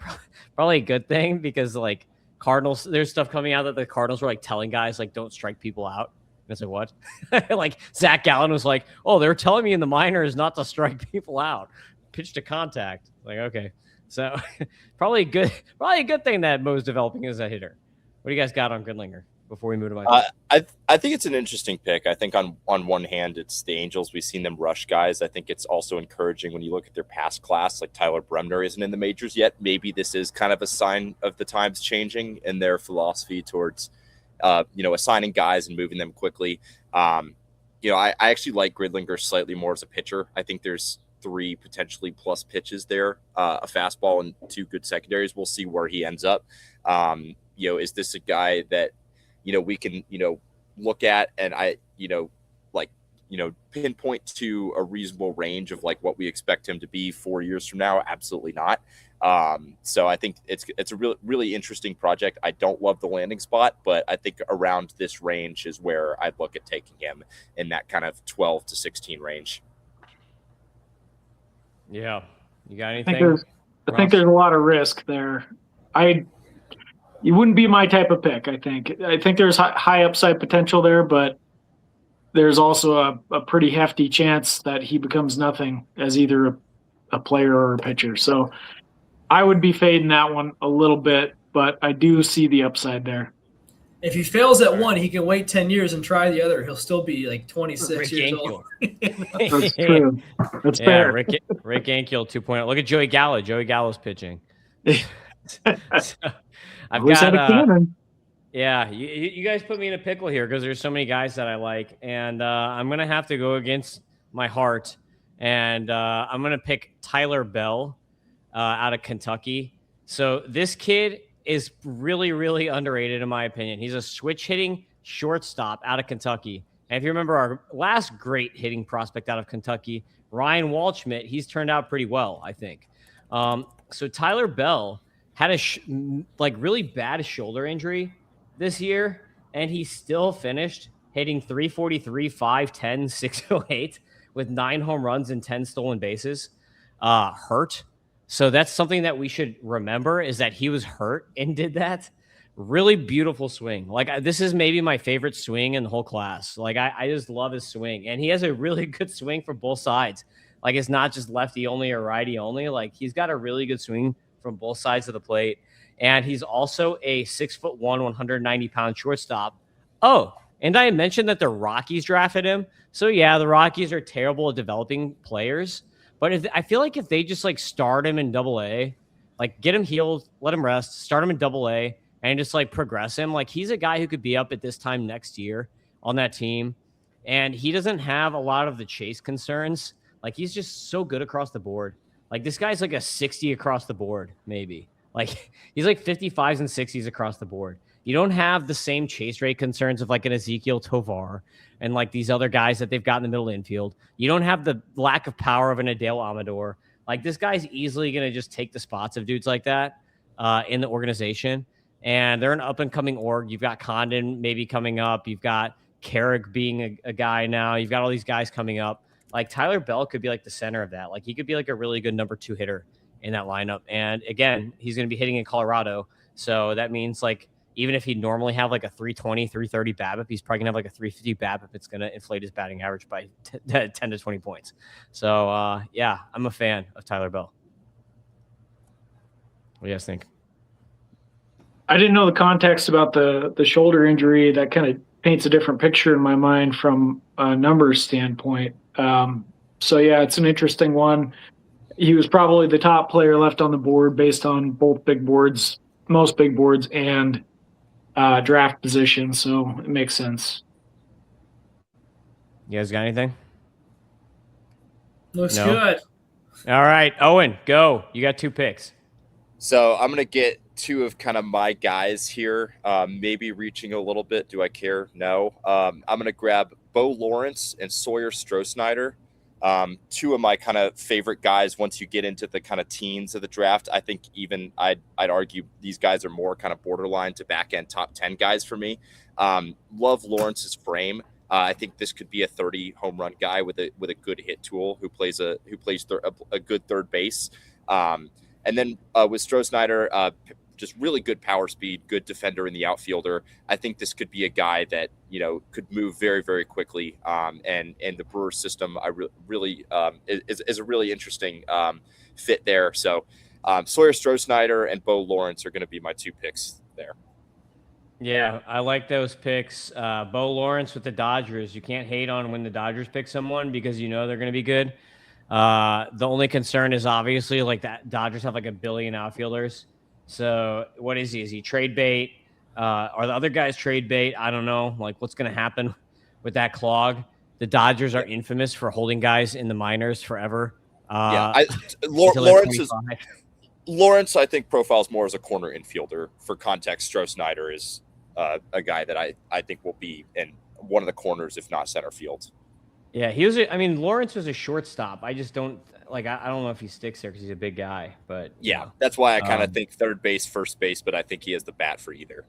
probably a good thing, because like Cardinals, there's stuff coming out that the Cardinals were like telling guys like, don't strike people out. And it's like, what? Like Zach Gallen was like, oh, they were telling me in the minors not to strike people out. Pitch to contact. Like, okay. So probably a good thing that Mo's developing as a hitter. What do you guys got on Gridlinger before we move to my pick? I think it's an interesting pick. I think on one hand, it's the Angels. We've seen them rush guys. I think it's also encouraging when you look at their past class, like Tyler Bremner isn't in the majors yet. Maybe this is kind of a sign of the times changing in their philosophy towards assigning guys and moving them quickly. I actually like Gridlinger slightly more as a pitcher. I think there's 3 potentially plus pitches there, a fastball and 2 good secondaries. We'll see where he ends up. Is this a guy that, we can, look at and pinpoint to a reasonable range of like what we expect him to be 4 years from now? Absolutely not. So I think it's a really interesting project. I don't love the landing spot, but I think around this range is where I'd look at taking him, in that kind of 12 to 16 range. Yeah. You got anything? I think there's a lot of risk there. You wouldn't be my type of pick, I think. I think there's high upside potential there, but there's also a pretty hefty chance that he becomes nothing as either a player or a pitcher. So I would be fading that one a little bit, but I do see the upside there. If he fails at one, he can wait 10 years and try the other. He'll still be like 26 years old. That's true. That's fair. Rick Ankiel 2.0. Look at Joey Gallo. Joey Gallo's pitching. I've got you guys put me in a pickle here because there's so many guys that I like, and I'm gonna have to go against my heart, and I'm gonna pick Tyler Bell out of Kentucky. So this kid is really, really underrated in my opinion. He's a switch hitting shortstop out of Kentucky. And if you remember our last great hitting prospect out of Kentucky, Ryan Waldschmidt, he's turned out pretty well, I think. So Tyler Bell had a really bad shoulder injury this year, and he still finished hitting 343, 510, 608 with 9 home runs and 10 stolen bases. Hurt. So that's something that we should remember, is that he was hurt and did that. Really beautiful swing. Like this is maybe my favorite swing in the whole class. Like I just love his swing, and he has a really good swing for both sides. Like it's not just lefty only or righty only. Like he's got a really good swing from both sides of the plate, and he's also a 6'1", 190-pound shortstop. Oh, and I mentioned that the Rockies drafted him. So yeah, the Rockies are terrible at developing players, but I feel like if they just like start him in Double-A, like get him healed, let him rest, start him in Double-A, and just like progress him. Like he's a guy who could be up at this time next year on that team. And he doesn't have a lot of the chase concerns. Like he's just so good across the board. Like this guy's like a 60 across the board, maybe. Like he's like 55s and 60s across the board. You don't have the same chase rate concerns of like an Ezekiel Tovar and like these other guys that they've got in the middle infield. You don't have the lack of power of an Adele Amador. Like this guy's easily going to just take the spots of dudes like that in the organization. And they're an up-and-coming org. You've got Condon maybe coming up. You've got Carrick being a guy now. You've got all these guys coming up. Like Tyler Bell could be like the center of that. Like he could be like a really good number 2 hitter in that lineup. And again, he's going to be hitting in Colorado. So that means like even if he'd normally have like a 320, 330 BABIP, he's probably going to have like a 350 BABIP. It's going to inflate his batting average by 10 to 20 points. So yeah, I'm a fan of Tyler Bell. What do you guys think? I didn't know the context about the shoulder injury. That kind of paints a different picture in my mind from a numbers standpoint. So yeah, it's an interesting one. He was probably the top player left on the board based on both big boards, most big boards, and draft position. So it makes sense. You guys got anything? Looks good. All right, Owen, go. You got 2 picks. So I'm going to get 2 of kind of my guys here, maybe reaching a little bit. Do I care? No. I'm going to grab Bo Lawrence and Sawyer Stroh-Snyder. 2 of my kind of favorite guys once you get into the kind of teens of the draft. I think even I'd argue these guys are more kind of borderline to back end top 10 guys for me. Love Lawrence's frame. I think this could be a 30 home run guy with a good hit tool who plays a good third base. And then with Stroh-Snyder, just really good power speed, good defender in the outfielder. I think this could be a guy that, could move very, very quickly. And the Brewers system, really is a really interesting fit there. So Sawyer Stroh-Snyder and Bo Lawrence are going to be my 2 picks there. Yeah, I like those picks. Bo Lawrence with the Dodgers. You can't hate on when the Dodgers pick someone because they're going to be good. The only concern is obviously like that Dodgers have like 1 billion outfielders. So what is he? Is he trade bait? Are the other guys trade bait? I don't know. Like what's going to happen with that clog? The Dodgers are infamous for holding guys in the minors forever. Lawrence, I think, profiles more as a corner infielder. For context, Stroh-Snyder is a guy that I think will be in one of the corners, if not center field. Yeah, Lawrence was a shortstop. I just don't I don't know if he sticks there because he's a big guy, but that's why I kind of think third base, first base, but I think he has the bat for either.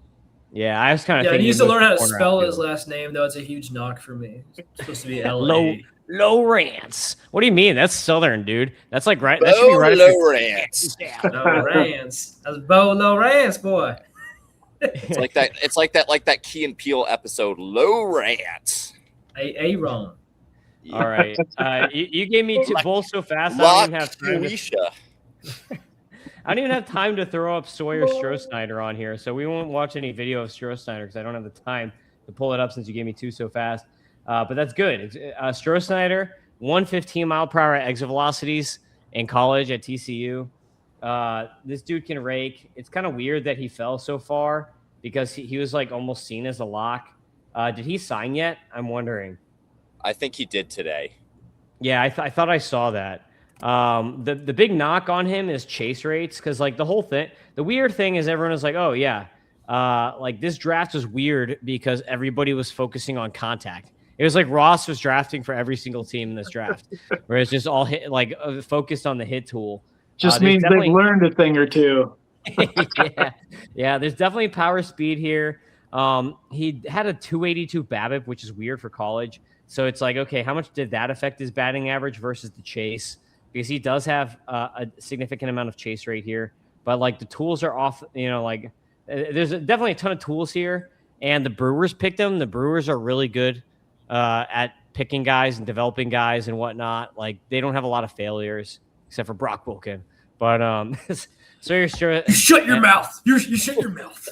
Yeah, I was kind of thinking. He needs to learn how to spell his last name, though. It's a huge knock for me. It's supposed to be L.A. Lowrance. What do you mean? That's Southern, dude. That's like right. Bo that should be right. Lowrance. Lowrance. That's Bo Lowrance, boy. It's like that. It's like that Key and Peele episode, Lowrance. Aaron. All right. You gave me both so fast. I don't even have time. I don't even have time to throw up Sawyer Stroh-Snyder on here, so we won't watch any video of Stroh-Snyder because I don't have the time to pull it up since you gave me 2 so fast. But that's good. Stroh-Snyder, 115-mile-per-hour exit velocities in college at TCU. This dude can rake. It's kind of weird that he fell so far because he was like almost seen as a lock. Did he sign yet? I'm wondering. I think he did today. Yeah, I thought I saw that. The big knock on him is chase rates because like the whole thing, the weird thing is everyone is like, oh yeah, like this draft was weird because everybody was focusing on contact. It was like Ross was drafting for every single team in this draft, where it's just all focused on the hit tool. Just means they've learned a thing or two. yeah. There's definitely power speed here. He had a 282 BABIP, which is weird for college. So it's like, okay, how much did that affect his batting average versus the chase? Because he does have a significant amount of chase rate here, but like the tools are off, there's definitely a ton of tools here, and the Brewers picked him. The Brewers are really good at picking guys and developing guys and whatnot. Like they don't have a lot of failures except for Brock Wilken. But so you're sure You shut your mouth. You shut your mouth.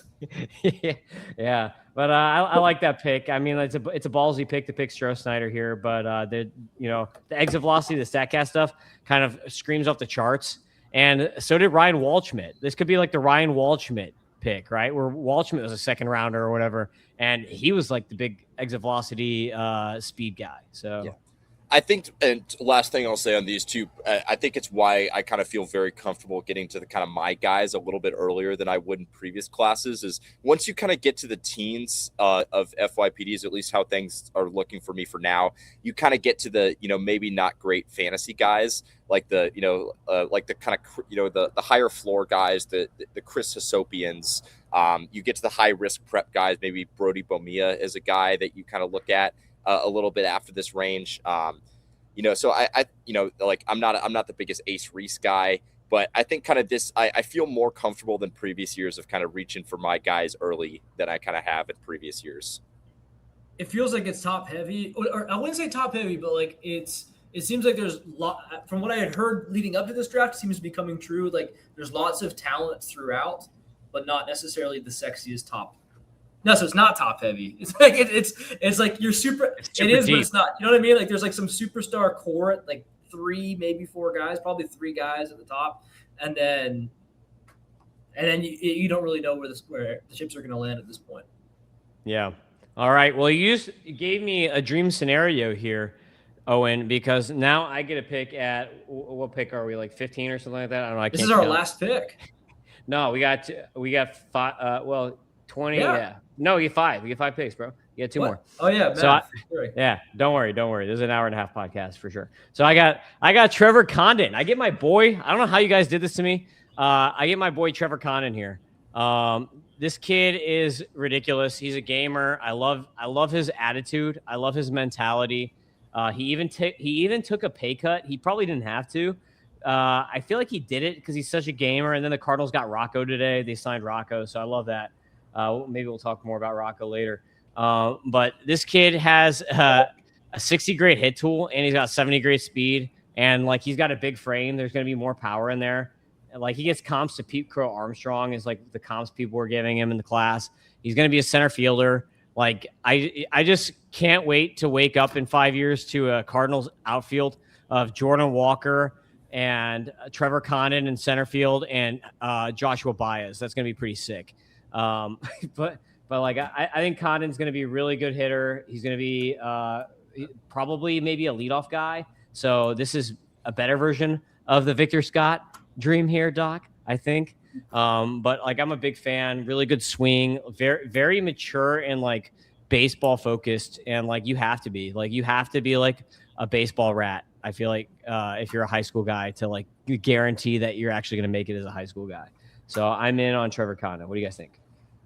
yeah. But I like that pick. I mean, it's a ballsy pick to pick Stroh here, but the exit velocity, the Statcast stuff kind of screams off the charts. And so did Ryan Waldschmidt. This could be like the Ryan Waldschmidt pick, right? Where Waldschmidt was a second rounder or whatever, and he was like the big exit velocity speed guy. So yeah. I think, and last thing I'll say on these two, I think it's why I kind of feel very comfortable getting to the kind of my guys a little bit earlier than I would in previous classes. Is once you kind of get to the teens of FYPDs, at least how things are looking for me for now, you kind of get to the, maybe not great fantasy guys, like the, like the kind of, the higher floor guys, the Chris Hasopians. You get to the high risk prep guys, maybe Brody Bomia is a guy that you kind of look at a little bit after this range. So I like I'm not the biggest Ace Reese guy, but I think kind of this, I feel more comfortable than previous years of kind of reaching for my guys early than I kind of have in previous years. It feels like it's top heavy, or I wouldn't say top heavy, but like it seems like there's from what I had heard leading up to this draft, it seems to be coming true. Like there's lots of talent throughout, but not necessarily the sexiest top. No, so it's not top heavy. It's like it's like you're super. It is, deep. But it's not. You know what I mean? Like there's like some superstar core at like 3, maybe 4 guys, probably 3 guys at the top, and then you don't really know where the chips are going to land at this point. Yeah. All right. Well, you gave me a dream scenario here, Owen, because now I get a pick at what pick are we, like 15 or something like that? I don't know. This is our last pick. No, we got 5. 20. Yeah. No, you get 5. We get 5 picks, bro. You get 2 more. Oh yeah. Yeah. Don't worry. This is an hour and a half podcast for sure. So I got Trevor Condon. I get my boy. I don't know how you guys did this to me. I get my boy Trevor Condon here. This kid is ridiculous. He's a gamer. I love his attitude. I love his mentality. He even took a pay cut. He probably didn't have to. I feel like he did it because he's such a gamer. And then the Cardinals got Rocco today. They signed Rocco, so I love that. Maybe we'll talk more about Rocco later. But this kid has a 60 grade hit tool, and he's got 70 grade speed, and like he's got a big frame. There's going to be more power in there. And, like he gets comps to Pete Crow Armstrong is like the comps people were giving him in the class. He's going to be a center fielder. Like I just can't wait to wake up in 5 years to a Cardinals outfield of Jordan Walker and Trevor Condon in center field and Joshua Baez. That's going to be pretty sick. But like I think Condon's going to be a really good hitter. He's going to be probably maybe a leadoff guy. So this is a better version of the Victor Scott dream here, Doc, I think. But like I'm a big fan. Really good swing. Very very mature and like baseball focused. And like you have to be like a baseball rat. I feel like if you're a high school guy to like guarantee that you're actually going to make it as a high school guy. So I'm in on Trevor Condon. What do you guys think?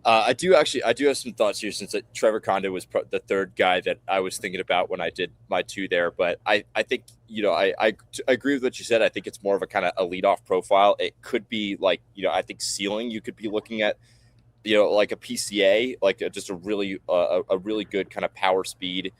I do have some thoughts here, since Trevor Condon was the third guy that I was thinking about when I did my 2 there. But I think, I agree with what you said. I think it's more of a kind of a leadoff profile. It could be like, I think ceiling, you could be looking at, like a PCA, like just a really good kind of power speed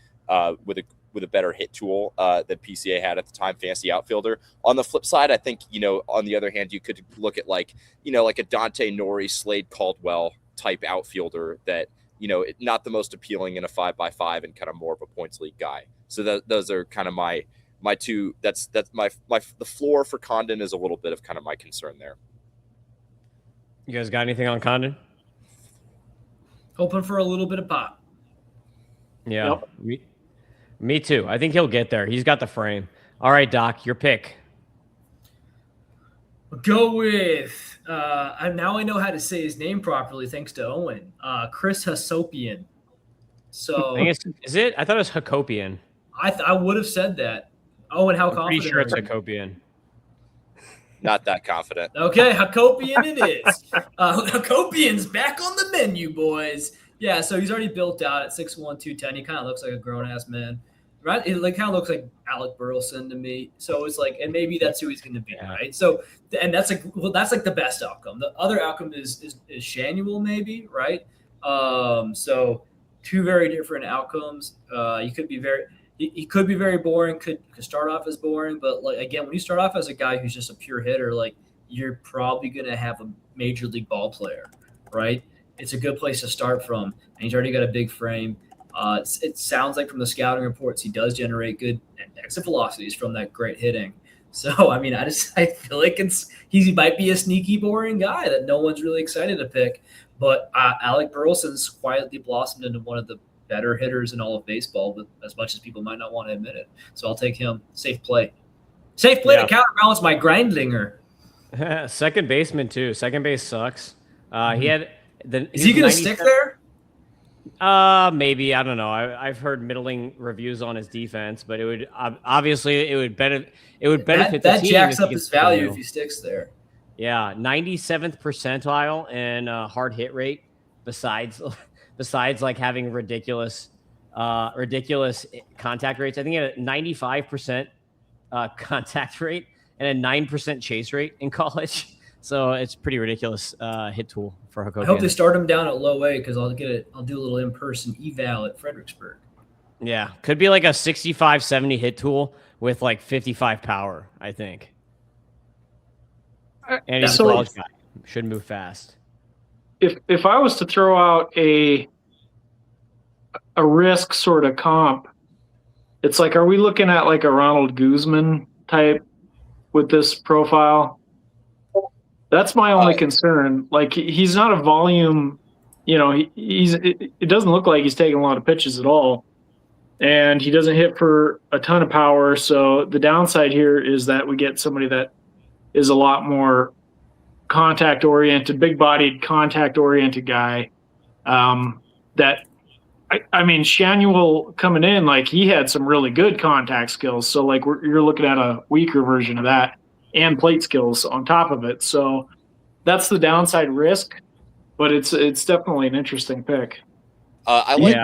with a better hit tool that PCA had at the time, fantasy outfielder. On the flip side, I think, on the other hand, you could look at like a Dante Nori, Slade Caldwell type outfielder that, not the most appealing in a 5x5 and kind of more of a points league guy. So those are kind of my 2. That's the floor for Condon is a little bit of kind of my concern there. You guys got anything on Condon? Hoping for a little bit of pop. Yeah. Yep. Me too. I think he'll get there. He's got the frame. All right, Doc, your pick. Go with now I know how to say his name properly thanks to Owen. Chris Hasopian. So is it? I thought it was Hakopian. I would have said that. Owen, how confident? Pretty sure it's Hakopian. Not that confident. Okay, Hakopian it is. Hakopian's back on the menu, boys. Yeah, so he's already built out at 6'1", 210. He kind of looks like a grown-ass man. right? It like kind of looks like Alec Burleson to me. So it's like, and maybe that's who he's going to be, Yeah. right? So, and that's like, well, that's like the best outcome. The other outcome is Shanuel, maybe, right? So two very different outcomes. You could be very, he could be very boring. Could start off as boring, but like again, when you start off as a guy who's just a pure hitter, like you're probably going to have a major league ball player, right? It's a good place to start from, and he's already got a big frame. It sounds like from the scouting reports, he does generate good exit velocities from that great hitting. So, I mean, I feel like he might be a sneaky, boring guy that no one's really excited to pick. But Alec Burleson's quietly blossomed into one of the better hitters in all of baseball, but as much as people might not want to admit it. So I'll take him. Safe play to counterbalance my Grindlinger. Second baseman too. Second base sucks. He had Is he going to stick there? Maybe, I don't know. I've heard middling reviews on his defense, but it would obviously it would benefit that the team jacks if up he his gets value through. if he sticks there. Yeah, 97th percentile in hard hit rate. Besides like having ridiculous contact rates. I think he had a 95% contact rate and a 9% chase rate in college. So it's pretty ridiculous hit tool for Hakopian. I hope they start him down at low A because I'll do a little in-person eval at Fredericksburg. Yeah, could be like a 65, 70 hit tool with like 55 power, I think. And he's a college guy. Should move fast. If I was to throw out a risk sort of comp, it's like, are we looking at like a Ronald Guzman type with this profile? That's my only concern. Like he's not a volume, it doesn't look like he's taking a lot of pitches at all. And he doesn't hit for a ton of power. So the downside here is that we get somebody that is a lot more contact oriented, big bodied, contact oriented guy. That I mean, Shanuel coming in, like he had some really good contact skills. So like you're looking at a weaker version of that and plate skills on top of it. So that's the downside risk, but it's definitely an interesting pick. I like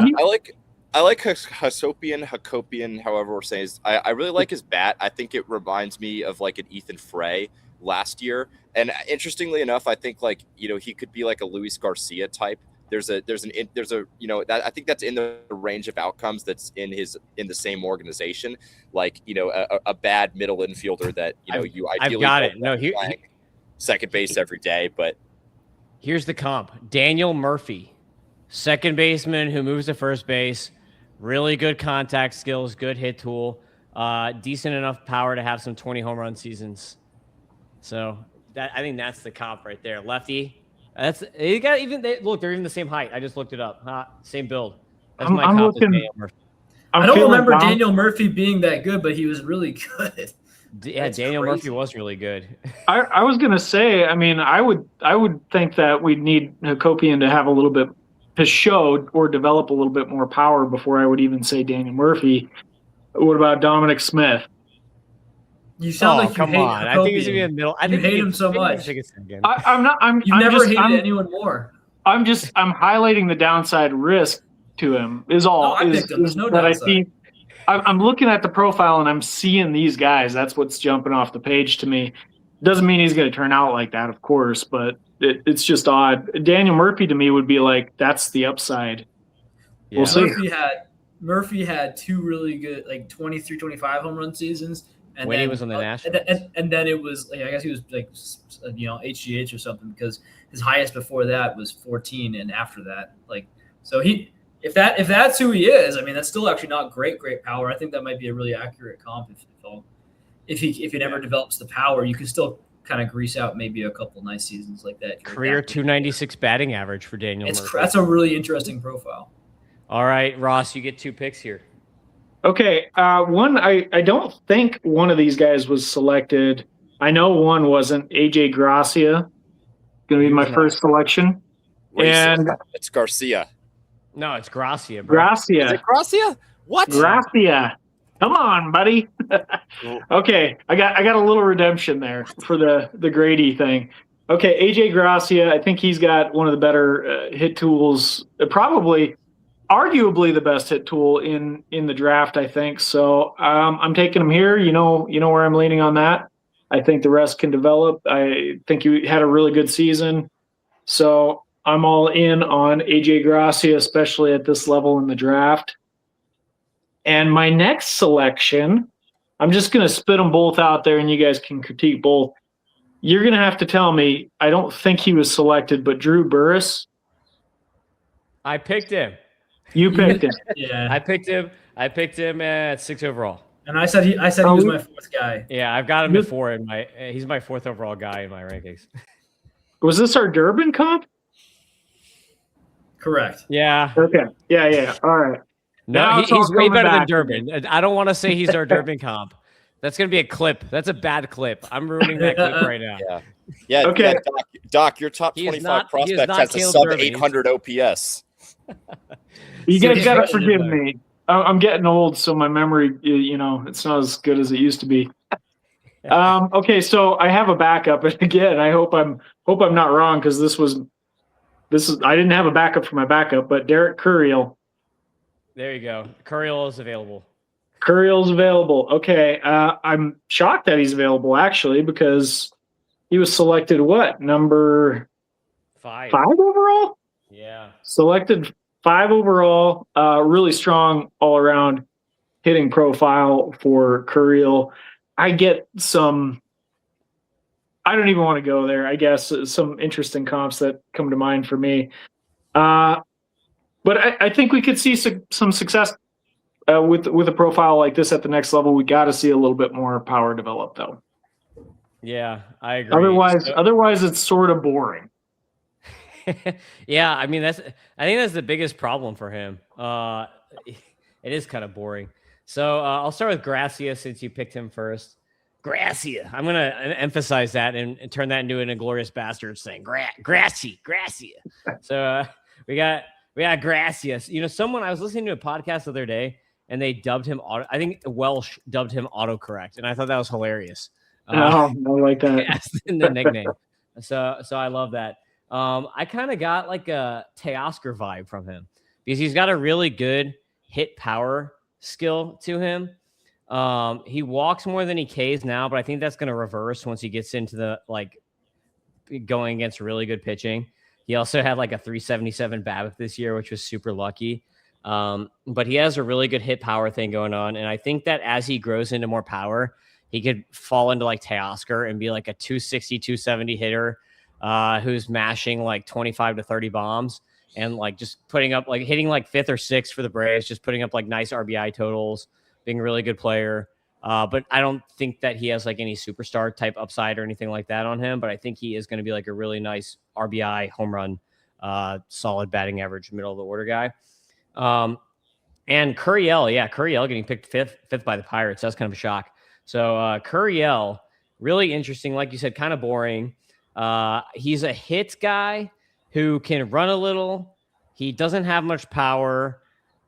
Hakopian, however we're saying. I really like his bat. I think it reminds me of like an Ethan Frey last year. And interestingly enough, I think like, he could be like a Luis Garcia type. I think that's in the range of outcomes that's in the same organization. Like, a bad middle infielder that, you ideally I've got it. No, second base every day, but here's the comp. Daniel Murphy, second baseman who moves to first base, really good contact skills, good hit tool, decent enough power to have some 20 home run seasons. So I think that's the comp right there. Lefty. They're even the same height. I just looked it up. Same build. That's my comp. Daniel Murphy. I don't remember Daniel Murphy being that good, but he was really good. Yeah, That's Daniel crazy. Murphy was really good. I was gonna say, I mean, I would think that we'd need Hakopian to have a little bit to show or develop a little bit more power before I would even say Daniel Murphy. What about Dominic Smith? You sound like you come hate on. Hakopian. I think he's gonna be in the middle. I think hate him so much. I'm not. You've never hated anyone more. I'm highlighting the downside risk to him. Is all. No, I picked him. There's no that downside. I see. I'm looking at the profile and I'm seeing these guys. That's what's jumping off the page to me. Doesn't mean he's going to turn out like that, of course, but it's just odd. Daniel Murphy to me would be like, that's the upside. Yeah. We'll see. Murphy had two really good, like 23, 25 home run seasons. And When then, he was on the Nationals. and then it was, like, I guess he was like, HGH or something, because his highest before that was 14, and after that, like, so if that's who he is, I mean, that's still actually not great power. I think that might be a really accurate comp. If he never develops the power, you can still kind of grease out maybe a couple nice seasons like that. Career 296 batting average for Daniel Murphy. That's a really interesting profile. All right, Ross, you get 2 picks here. Okay, one I don't think one of these guys was selected. I know one wasn't. AJ Gracia, going to be my first selection. And it's Garcia. No, it's Gracia, bro. Gracia. Is it Gracia? What? Gracia. Come on, buddy. Okay, I got a little redemption there for the Grady thing. Okay, AJ Gracia, I think he's got one of the better hit tools. Probably arguably the best hit tool in the draft, I think. So I'm taking him here. You know where I'm leaning on that. I think the rest can develop. I think he had a really good season. So I'm all in on AJ Gracia, especially at this level in the draft. And my next selection, I'm just going to spit them both out there and you guys can critique both. You're going to have to tell me, I don't think he was selected, but Drew Burris. I picked him. You picked him. Yeah. I picked him at 6 overall. And I said he was my fourth guy. Yeah, I've got him at 4 in my. He's my 4th overall guy in my rankings. Was this our Durbin comp? Correct. Yeah. Okay. Yeah. All right. No, he's way better than Durbin. I don't want to say he's our Durbin comp. That's going to be a clip. That's a bad clip. I'm ruining that clip right now. Yeah. Okay. Yeah, Doc, your top 25 prospect has a sub 800 OPS. You guys got to forgive me. I'm getting old, so my memory, it's not as good as it used to be. Okay, so I have a backup, and again, I hope I'm not wrong because this is I didn't have a backup for my backup, but Derek Curiel. There you go. Curiel is available. Curiel's available. Okay, I'm shocked that he's available actually because he was selected number 5 overall? Yeah. Selected 5 overall. Really strong all around hitting profile for Curiel. I get some. I don't even want to go there. I guess some interesting comps that come to mind for me. But I think we could see some success with a profile like this at the next level. We got to see a little bit more power develop, though. Yeah, I agree. Otherwise, it's sort of boring. Yeah, I mean I think that's the biggest problem for him. It is kind of boring. So I'll start with Gracia since you picked him first. Gracia. I'm gonna emphasize that and turn that into an Inglorious Bastards thing. Gracia. So we got Gracia. Someone I was listening to a podcast the other day and they dubbed him I think Welsh dubbed him autocorrect, and I thought that was hilarious. I like that. As in the nickname. So I love that. I kind of got like a Teoscar vibe from him because he's got a really good hit power skill to him. He walks more than he Ks now, but I think that's going to reverse once he gets into the going against really good pitching. He also had like a 377 BABIP this year, which was super lucky. But he has a really good hit power thing going on. And I think that as he grows into more power, he could fall into like Teoscar and be like a 260, 270 hitter who's mashing like 25 to 30 bombs and like just putting up like hitting like 5th or 6th for the Braves, just putting up like nice RBI totals, being a really good player. But I don't think that he has like any superstar type upside or anything like that on him. But I think he is going to be like a really nice RBI home run, solid batting average, middle of the order guy. And Curiel getting picked fifth by the Pirates. That's kind of a shock. So Curiel, really interesting. Like you said, kind of boring. He's a hit guy who can run a little. He doesn't have much power.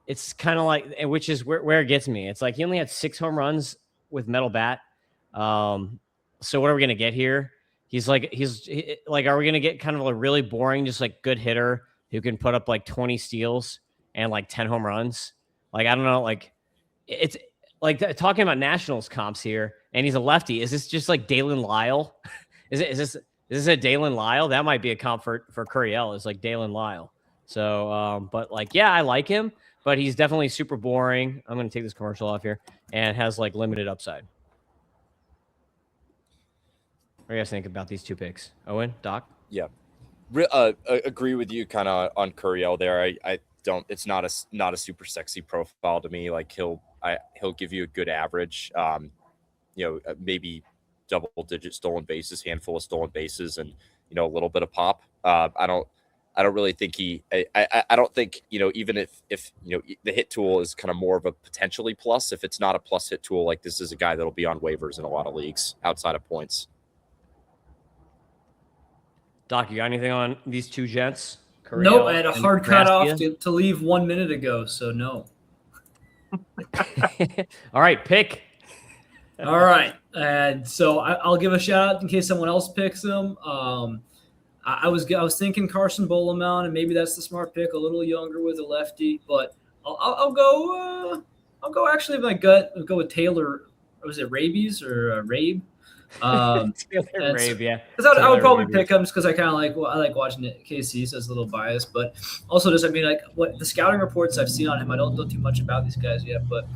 It's kind of like, which is where it gets me. It's like he only had 6 home runs with metal bat. So what are we going to get here? He's like, are we going to get kind of a really boring, just like good hitter who can put up like 20 steals and like 10 home runs? Like, I don't know. Like it's like talking about Nationals comps here, and he's a lefty. Is this just like Dalen Lyle? Is this a Dalen Lyle? That might be a comp for Curiel, is like Dalen Lyle. So, but like, yeah, I like him, but he's definitely super boring. I'm going to take this commercial off here and has like limited upside. What do you guys think about these 2 picks? Owen, Doc? Yeah. Agree with you kind of on Curiel there. I don't, it's not a super sexy profile to me. Like he'll give you a good average, maybe double-digit stolen bases, handful of stolen bases, and a little bit of pop. I don't really think I don't think even if the hit tool is kind of more of a potentially plus. If it's not a plus hit tool, like this is a guy that'll be on waivers in a lot of leagues outside of points. Doc, you got anything on these 2 gents? Curiel, nope, I had a hard cutoff to leave 1 minute ago, so no. All right, pick. All right, and so I'll give a shout out in case someone else picks him. I was thinking Carson Bolamount, and maybe that's the smart pick, a little younger with a lefty, but I'll go. I'll go actually with my gut. I'll go with Taylor. Was it Rabies or Rabe? Taylor Rabe, yeah. I would probably Rabe. pick him just because I kind of I like watching it KC, so it's a little biased. But also, just I mean, like what the scouting reports I've seen on him, I don't know too much about these guys yet, but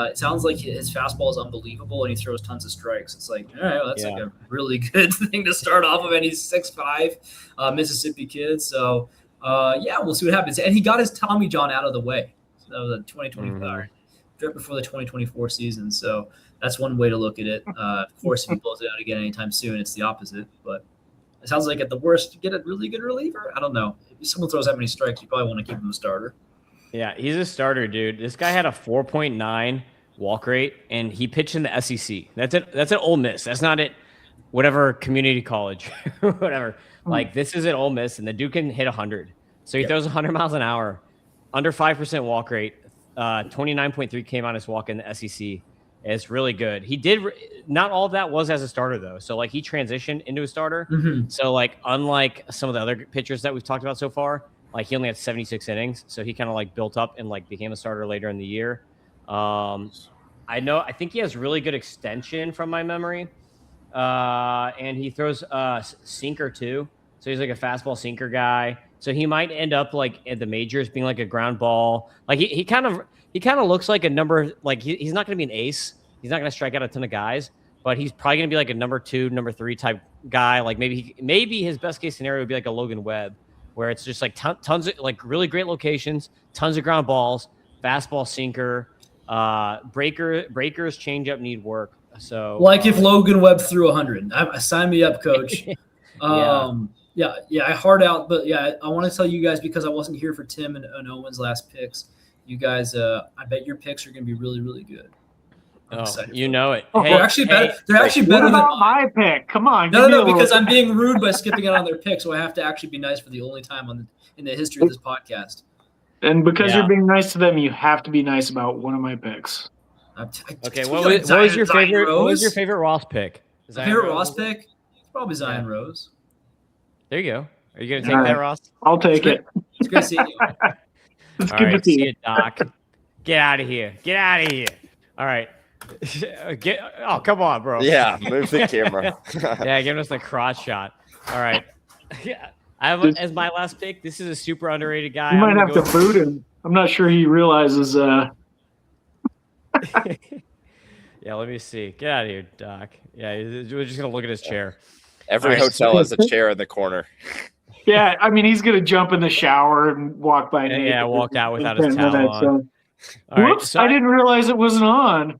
it sounds like his fastball is unbelievable, and he throws tons of strikes. It's like, all right, well, that's like a really good thing to start off of, and he's 6'5", Mississippi kid. So we'll see what happens. And he got his Tommy John out of the way. So that was a 2025 right before the 2024 season. So that's one way to look at it. Of course, if he blows it out again anytime soon, it's the opposite. But it sounds like at the worst, you get a really good reliever. I don't know. If someone throws that many strikes, you probably want to keep him a starter. Yeah, he's a starter, dude. This guy had a 4.9 walk rate, and he pitched in the SEC. That's at Ole Miss. That's not at whatever community college, whatever. Like, this is at Ole Miss, and the dude can hit 100. So he throws 100 miles an hour, under 5% walk rate. 29.3 came on his walk in the SEC. It's really good. He did not all of that was as a starter though. So like he transitioned into a starter. So like unlike some of the other pitchers that we've talked about so far, like he only had 76 innings. So he kind of like built up and like became a starter later in the year. I think he has really good extension from my memory. And he throws sinker too. So he's like a fastball sinker guy. So he might end up like at the majors being like a ground ball. Like he kind of looks like a number, like he's not going to be an ace. He's not going to strike out a ton of guys, but he's probably going to be like a number 2, number 3 type guy. Like maybe his best case scenario would be like a Logan Webb, where it's just like tons of like really great locations, tons of ground balls, fastball sinker, breakers, changeup need work. So like if Logan Webb threw 100, sign me up, coach. Yeah, I hard out, but yeah, I want to tell you guys because I wasn't here for Tim and Owen's last picks. You guys, I bet your picks are going to be really, really good. You know it. Hey, they're actually better. They're actually better than my pick. Come on. No, because I'm being rude by skipping out on their pick, so I have to actually be nice for the only time in the history of this podcast. And because you're being nice to them, you have to be nice about one of my picks. Okay, what was your favorite? What was your favorite Ross pick? Favorite Ross pick? It's probably Zion Rose. There you go. Are you going to take that, Ross? I'll take it. It's good seeing you. It's good to see you, Doc. Get out of here. Get out of here. All right. Come on, bro. Yeah, move the camera. Yeah, give us the crotch shot. All right. I have as my last pick. This is a super underrated guy. You might have to boot him. I'm not sure he realizes. Yeah, let me see. Get out of here, Doc. Yeah, we're just gonna look at his chair. Every hotel has a chair in the corner. Yeah, I mean he's gonna jump in the shower and walk by. Yeah, walk out without his towel on. So. Whoops! I didn't realize it wasn't on.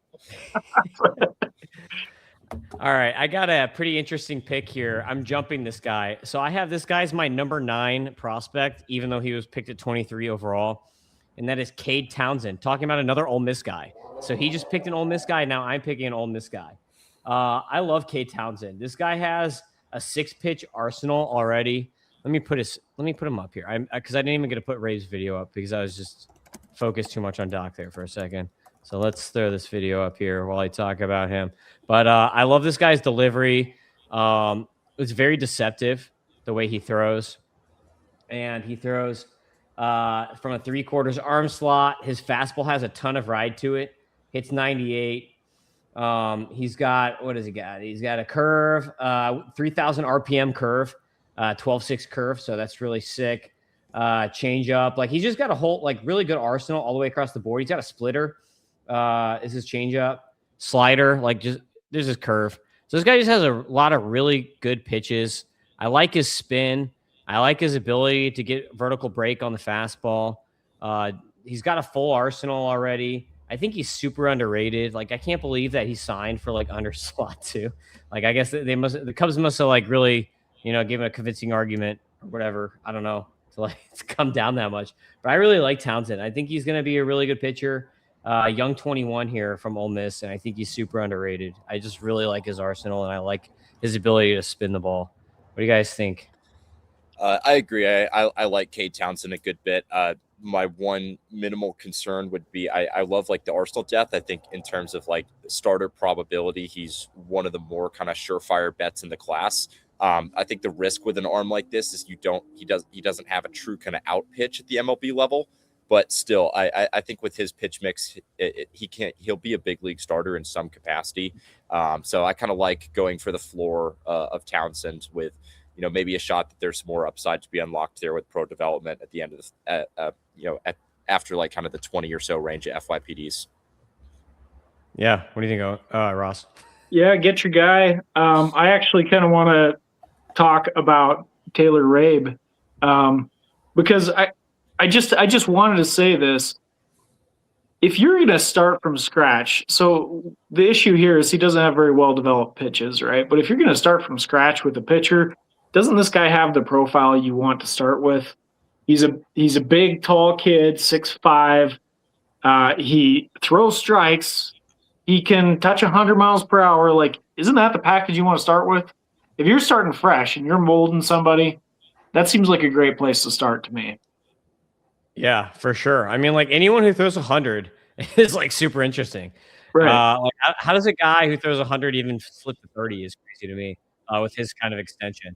All right, I got a pretty interesting pick here. I'm jumping this guy. So I have this guy's my number 9 prospect, even though he was picked at 23 overall, and that is Cade Townsend. Talking about another Ole Miss guy. So he just picked an Ole Miss guy. Now I'm picking an Ole Miss guy. I love Cade Townsend. This guy has a 6-pitch arsenal already. Let me put him up here. Because I didn't even get to put Ray's video up because I was just focused too much on Doc there for a second. So let's throw this video up here while I talk about him. But I love this guy's delivery. It's very deceptive the way he throws. And he throws from a 3/4 arm slot. His fastball has a ton of ride to it. Hits 98. He's got, what does he got? He's got a curve, 3,000 RPM curve, 12.6 curve. So that's really sick. Change up. Like he's just got a whole, like really good arsenal all the way across the board. He's got a splitter. Is his change up, slider, like just there's his curve. So this guy just has a lot of really good pitches. I like his spin. I like his ability to get vertical break on the fastball. He's got a full arsenal already. I think he's super underrated. Like I can't believe that he signed for like under slot too. Like I guess the Cubs must have like really, give him a convincing argument or whatever. I don't know to like to come down that much. But I really like Townsend. I think he's going to be a really good pitcher. Young 21 here from Ole Miss, and I think he's super underrated. I just really like his arsenal, and I like his ability to spin the ball. What do you guys think? I agree. I like Cade Townsend a good bit. My one minimal concern would be I love like the arsenal depth. I think in terms of like starter probability, he's one of the more kind of surefire bets in the class. I think the risk with an arm like this is he doesn't have a true kind of out pitch at the MLB level. But still, I think with his pitch mix, he'll be a big league starter in some capacity. So I kind of like going for the floor of Townsend with, maybe a shot that there's more upside to be unlocked there with pro development at the end of after like kind of the 20 or so range of FYPDs. Yeah. What do you think, Ross? Yeah, get your guy. I actually kind of want to talk about Taylor Rabe because I just wanted to say this. If you're going to start from scratch, so the issue here is he doesn't have very well developed pitches, right? But if you're going to start from scratch with a pitcher, doesn't this guy have the profile you want to start with? He's a big, tall kid, 6'5". He throws strikes. He can touch 100 miles per hour. Like, isn't that the package you want to start with? If you're starting fresh and you're molding somebody, that seems like a great place to start to me. Yeah, for sure. I mean, like anyone who throws 100 is like super interesting. Right. Like how does a guy who throws 100 even flip to 30 is crazy to me with his kind of extension.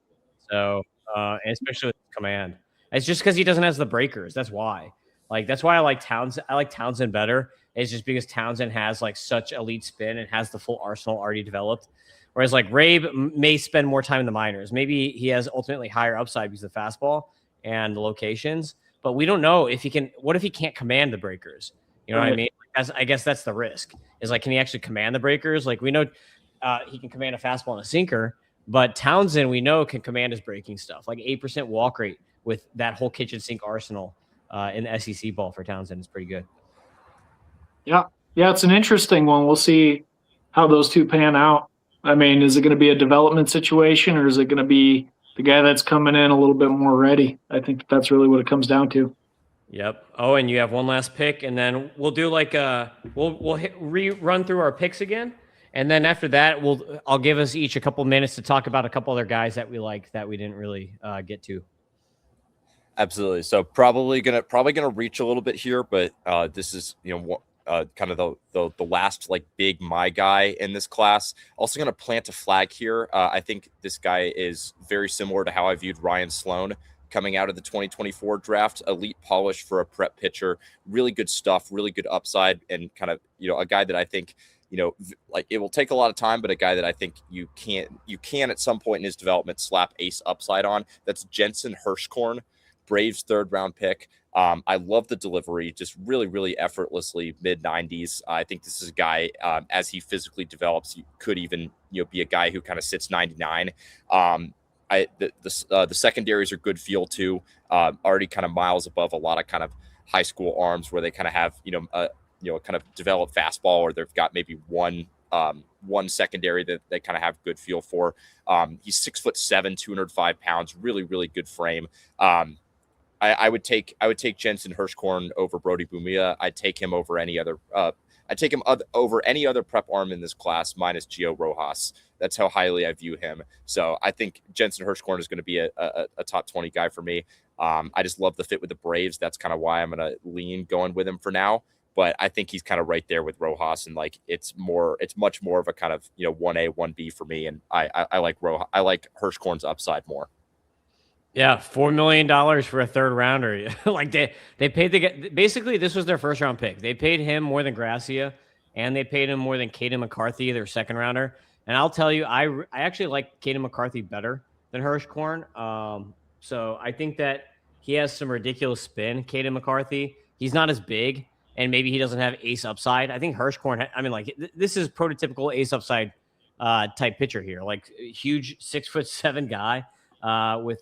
So, and especially with command, it's just because he doesn't have the breakers. That's why. Like that's why I like Townsend. I like Townsend better. It's just because Townsend has like such elite spin and has the full arsenal already developed. Whereas like Rabe may spend more time in the minors. Maybe he has ultimately higher upside because of the fastball and the locations. But we don't know if he can. What if he can't command the breakers? You know what I mean? I guess that's the risk. Is like, can he actually command the breakers? Like we know he can command a fastball and a sinker, but Townsend we know can command his breaking stuff. Like 8% walk rate with that whole kitchen sink arsenal in the SEC ball for Townsend is pretty good. Yeah, it's an interesting one. We'll see how those two pan out. I mean, is it going to be a development situation, or is it going to be the guy that's coming in a little bit more ready? I think that's really what it comes down to. Yep. Oh, and you have one last pick, and then we'll do like we'll run through our picks again, and then after that I'll give us each a couple minutes to talk about a couple other guys that we like that we didn't really get to. Absolutely. So probably gonna reach a little bit here, but this is kind of the last like big my guy in this class. Also going to plant a flag here. I think this guy is very similar to how I viewed Ryan Sloan coming out of the 2024 draft. Elite polish for a prep pitcher, really good stuff, really good upside, and kind of a guy that I think like it will take a lot of time, but a guy that I think you can at some point in his development slap ace upside on. That's Jensen Hirschkorn, Braves 3rd round pick. I love the delivery, just really, really effortlessly mid-90s. I think this is a guy, as he physically develops, he could even be a guy who kind of sits 99. The secondaries are good feel too. Already kind of miles above a lot of kind of high school arms where they kind of have kind of developed fastball, or they've got maybe one secondary that they kind of have good feel for. He's 6'7", 205 pounds, really, really good frame. I would take Jensen Hirschkorn over Brody Bumia. I'd take him over any other. Over any other prep arm in this class, minus Gio Rojas. That's how highly I view him. So I think Jensen Hirschkorn is going to be a top 20 guy for me. I just love the fit with the Braves. That's kind of why I'm going to lean going with him for now. But I think he's kind of right there with Rojas, and like it's much more of a kind of 1A 1B for me. And I like Rojas. I like Hirschkorn's upside more. Yeah, $4 million for a 3rd rounder. Like they paid basically this was their 1st round pick. They paid him more than Gracia, and they paid him more than Caden McCarthy, their 2nd rounder. And I'll tell you, I actually like Caden McCarthy better than Hirschkorn. So I think that he has some ridiculous spin. Caden McCarthy, he's not as big, and maybe he doesn't have ace upside. I think Hirschkorn, I mean, like this is prototypical ace upside type pitcher here, like huge 6'7" guy. Like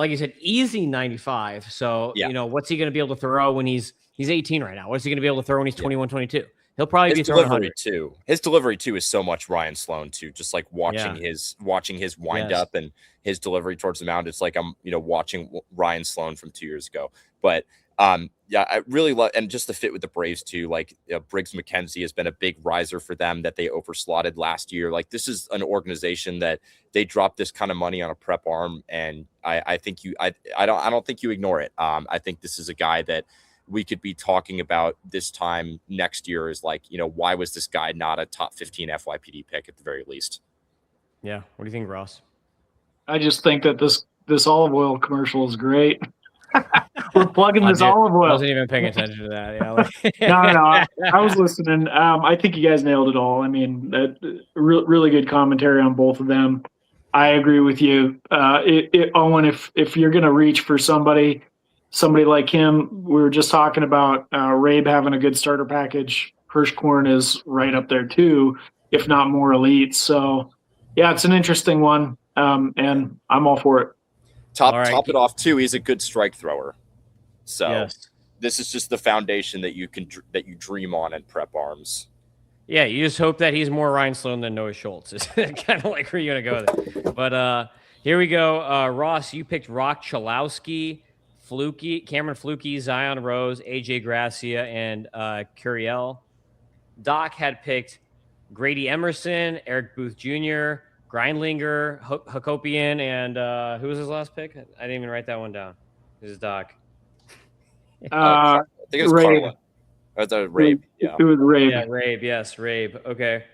you said, easy 95. So, what's he going to be able to throw when he's 18 right now? What's he going to be able to throw when he's 21, 22? He'll probably be throwing 100 too. His delivery too is so much Ryan Sloan too. Just like watching his wind up and his delivery towards the mound. It's like I'm watching Ryan Sloan from 2 years ago. But I really love, and just the fit with the Braves too. Like Briggs McKenzie has been a big riser for them that they overslotted last year. Like this is an organization that they dropped this kind of money on a prep arm, and I think I don't think you ignore it. I think this is a guy that we could be talking about this time next year is like, why was this guy not a top 15 FYPD pick at the very least? Yeah. What do you think, Ross? I just think that this olive oil commercial is great. We're plugging this Dude, olive I oil. wasn't even paying attention to that. Yeah. No, I was listening. I think you guys nailed it all. I mean, really good commentary on both of them. I agree with you, Owen. If you're going to reach for somebody like him, we were just talking about Rabe having a good starter package. Hirschkorn is right up there too, if not more elite. So, yeah, it's an interesting one, and I'm all for it. Top it off too. He's a good strike thrower. So yes. This is just the foundation that you dream on in prep arms. Yeah, you just hope that he's more Ryan Sloan than Noah Schultz. Is kind of like where you're gonna go with it. But here we go. Ross, you picked Rock Chalowski, Cameron Flukie, Zion Rose, AJ Gracia, and Curiel. Doc had picked Grady Emerson, Eric Booth Jr., Grindlinger, Hakopian, and who was his last pick? I didn't even write that one down. This is Doc. I think it was Carla. Or the Rabe. Yeah. It was Rabe. Yeah, Rabe. Yes, Rabe. Okay.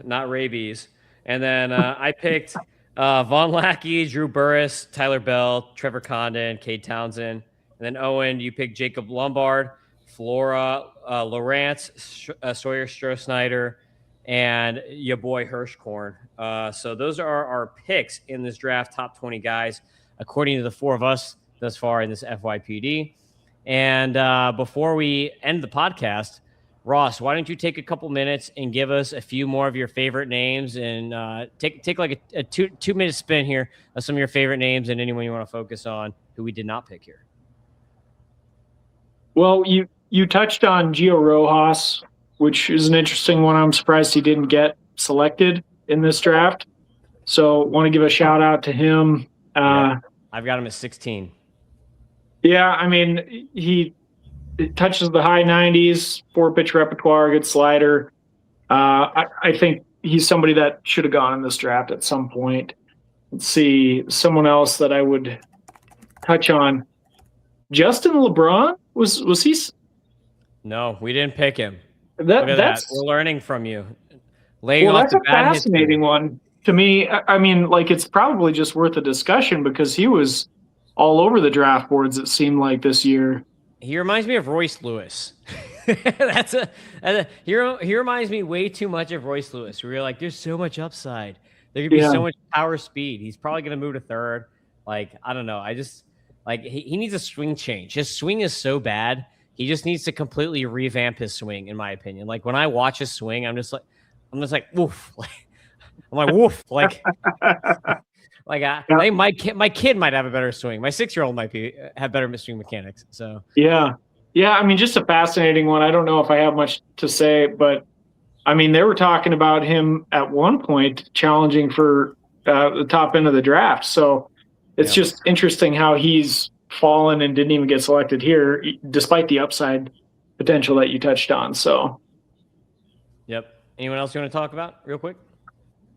Not rabies. And then I picked Von Lackey, Drew Burris, Tyler Bell, Trevor Condon, Cade Townsend. And then Owen, you picked Jacob Lombard, Flora, Lawrence, Sawyer Stroh-Snyder, and your boy Hirschkorn. So those are our picks in this draft, top 20 guys, according to the four of us thus far in this FYPD. And before we end the podcast, Ross, why don't you take a couple minutes and give us a few more of your favorite names and take like a 2-minute spin here of some of your favorite names and anyone you want to focus on who we did not pick here. Well, you touched on Gio Rojas, which is an interesting one. I'm surprised he didn't get selected in this draft. So want to give a shout out to him. I've got him at 16. Yeah, I mean, he touches the high 90s, 4-pitch repertoire, good slider. I think he's somebody that should have gone in this draft at some point. Let's see, someone else that I would touch on. Justin LeBron, was he? No, we didn't pick him. That's We're learning from you. That's a fascinating one to me. I mean, like, it's probably just worth a discussion because he was all over the draft boards, it seemed like, this year. He reminds me of Royce Lewis. He reminds me way too much of Royce Lewis. Where you're like, there's so much upside. There could be so much power speed. He's probably going to move to third. Like, I don't know. I just like he needs a swing change. His swing is so bad. He just needs to completely revamp his swing, in my opinion. Like when I watch his swing, I'm just like, woof. I'm like, woof. Like. My kid might have a better swing. My 6-year-old might have better swing mechanics. So yeah. I mean, just a fascinating one. I don't know if I have much to say, but I mean, they were talking about him at one point challenging for the top end of the draft. So it's just interesting how he's fallen and didn't even get selected here, despite the upside potential that you touched on. So, yep. Anyone else you want to talk about real quick?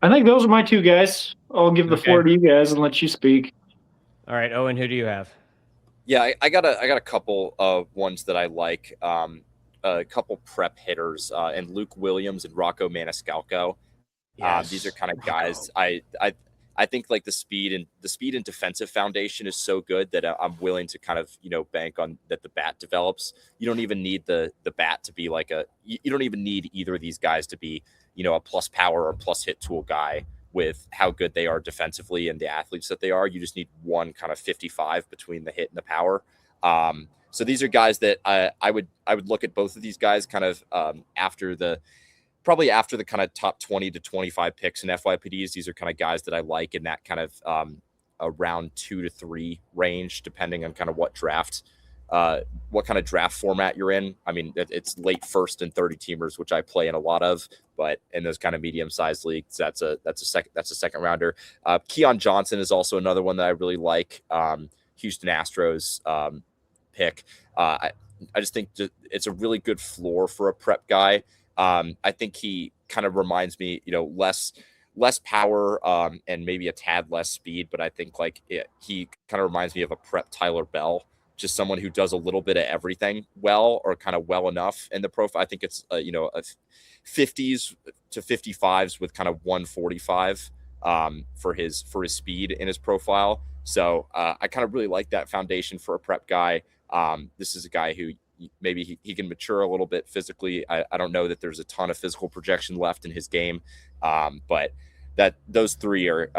I think those are my two guys. I'll give the floor to you guys and let you speak. All right, Owen, who do you have? Yeah, I got a couple of ones that I like. A couple prep hitters, and Luke Williams and Rocco Maniscalco. Yes. These are kind of guys I think like the speed and defensive foundation is so good that I'm willing to kind of bank on that the bat develops. You don't even need the bat to be like you don't even need either of these guys to be a plus power or plus hit tool guy with how good they are defensively and the athletes that they are. You just need one kind of 55 between the hit and the power. So these are guys that I would look at both of these guys kind of probably after the kind of top 20 to 25 picks in FYPDs. These are kind of guys that I like in that kind of around 2 to 3 range, depending on kind of what kind of draft format you're in. I mean, it's late first and 30 teamers, which I play in a lot of, but in those kind of medium-sized leagues, that's a second rounder. Keon Johnson is also another one that I really like. Houston Astros pick. I just think it's a really good floor for a prep guy. I think he kind of reminds me, less power and maybe a tad less speed, but I think he kind of reminds me of a prep Tyler Bell. Just someone who does a little bit of everything well or kind of well enough in the profile. I think it's, a 50s to 55s with kind of 145 for his speed and his profile. So I kind of really like that foundation for a prep guy. This is a guy who maybe he can mature a little bit physically. I don't know that there's a ton of physical projection left in his game, but that those three are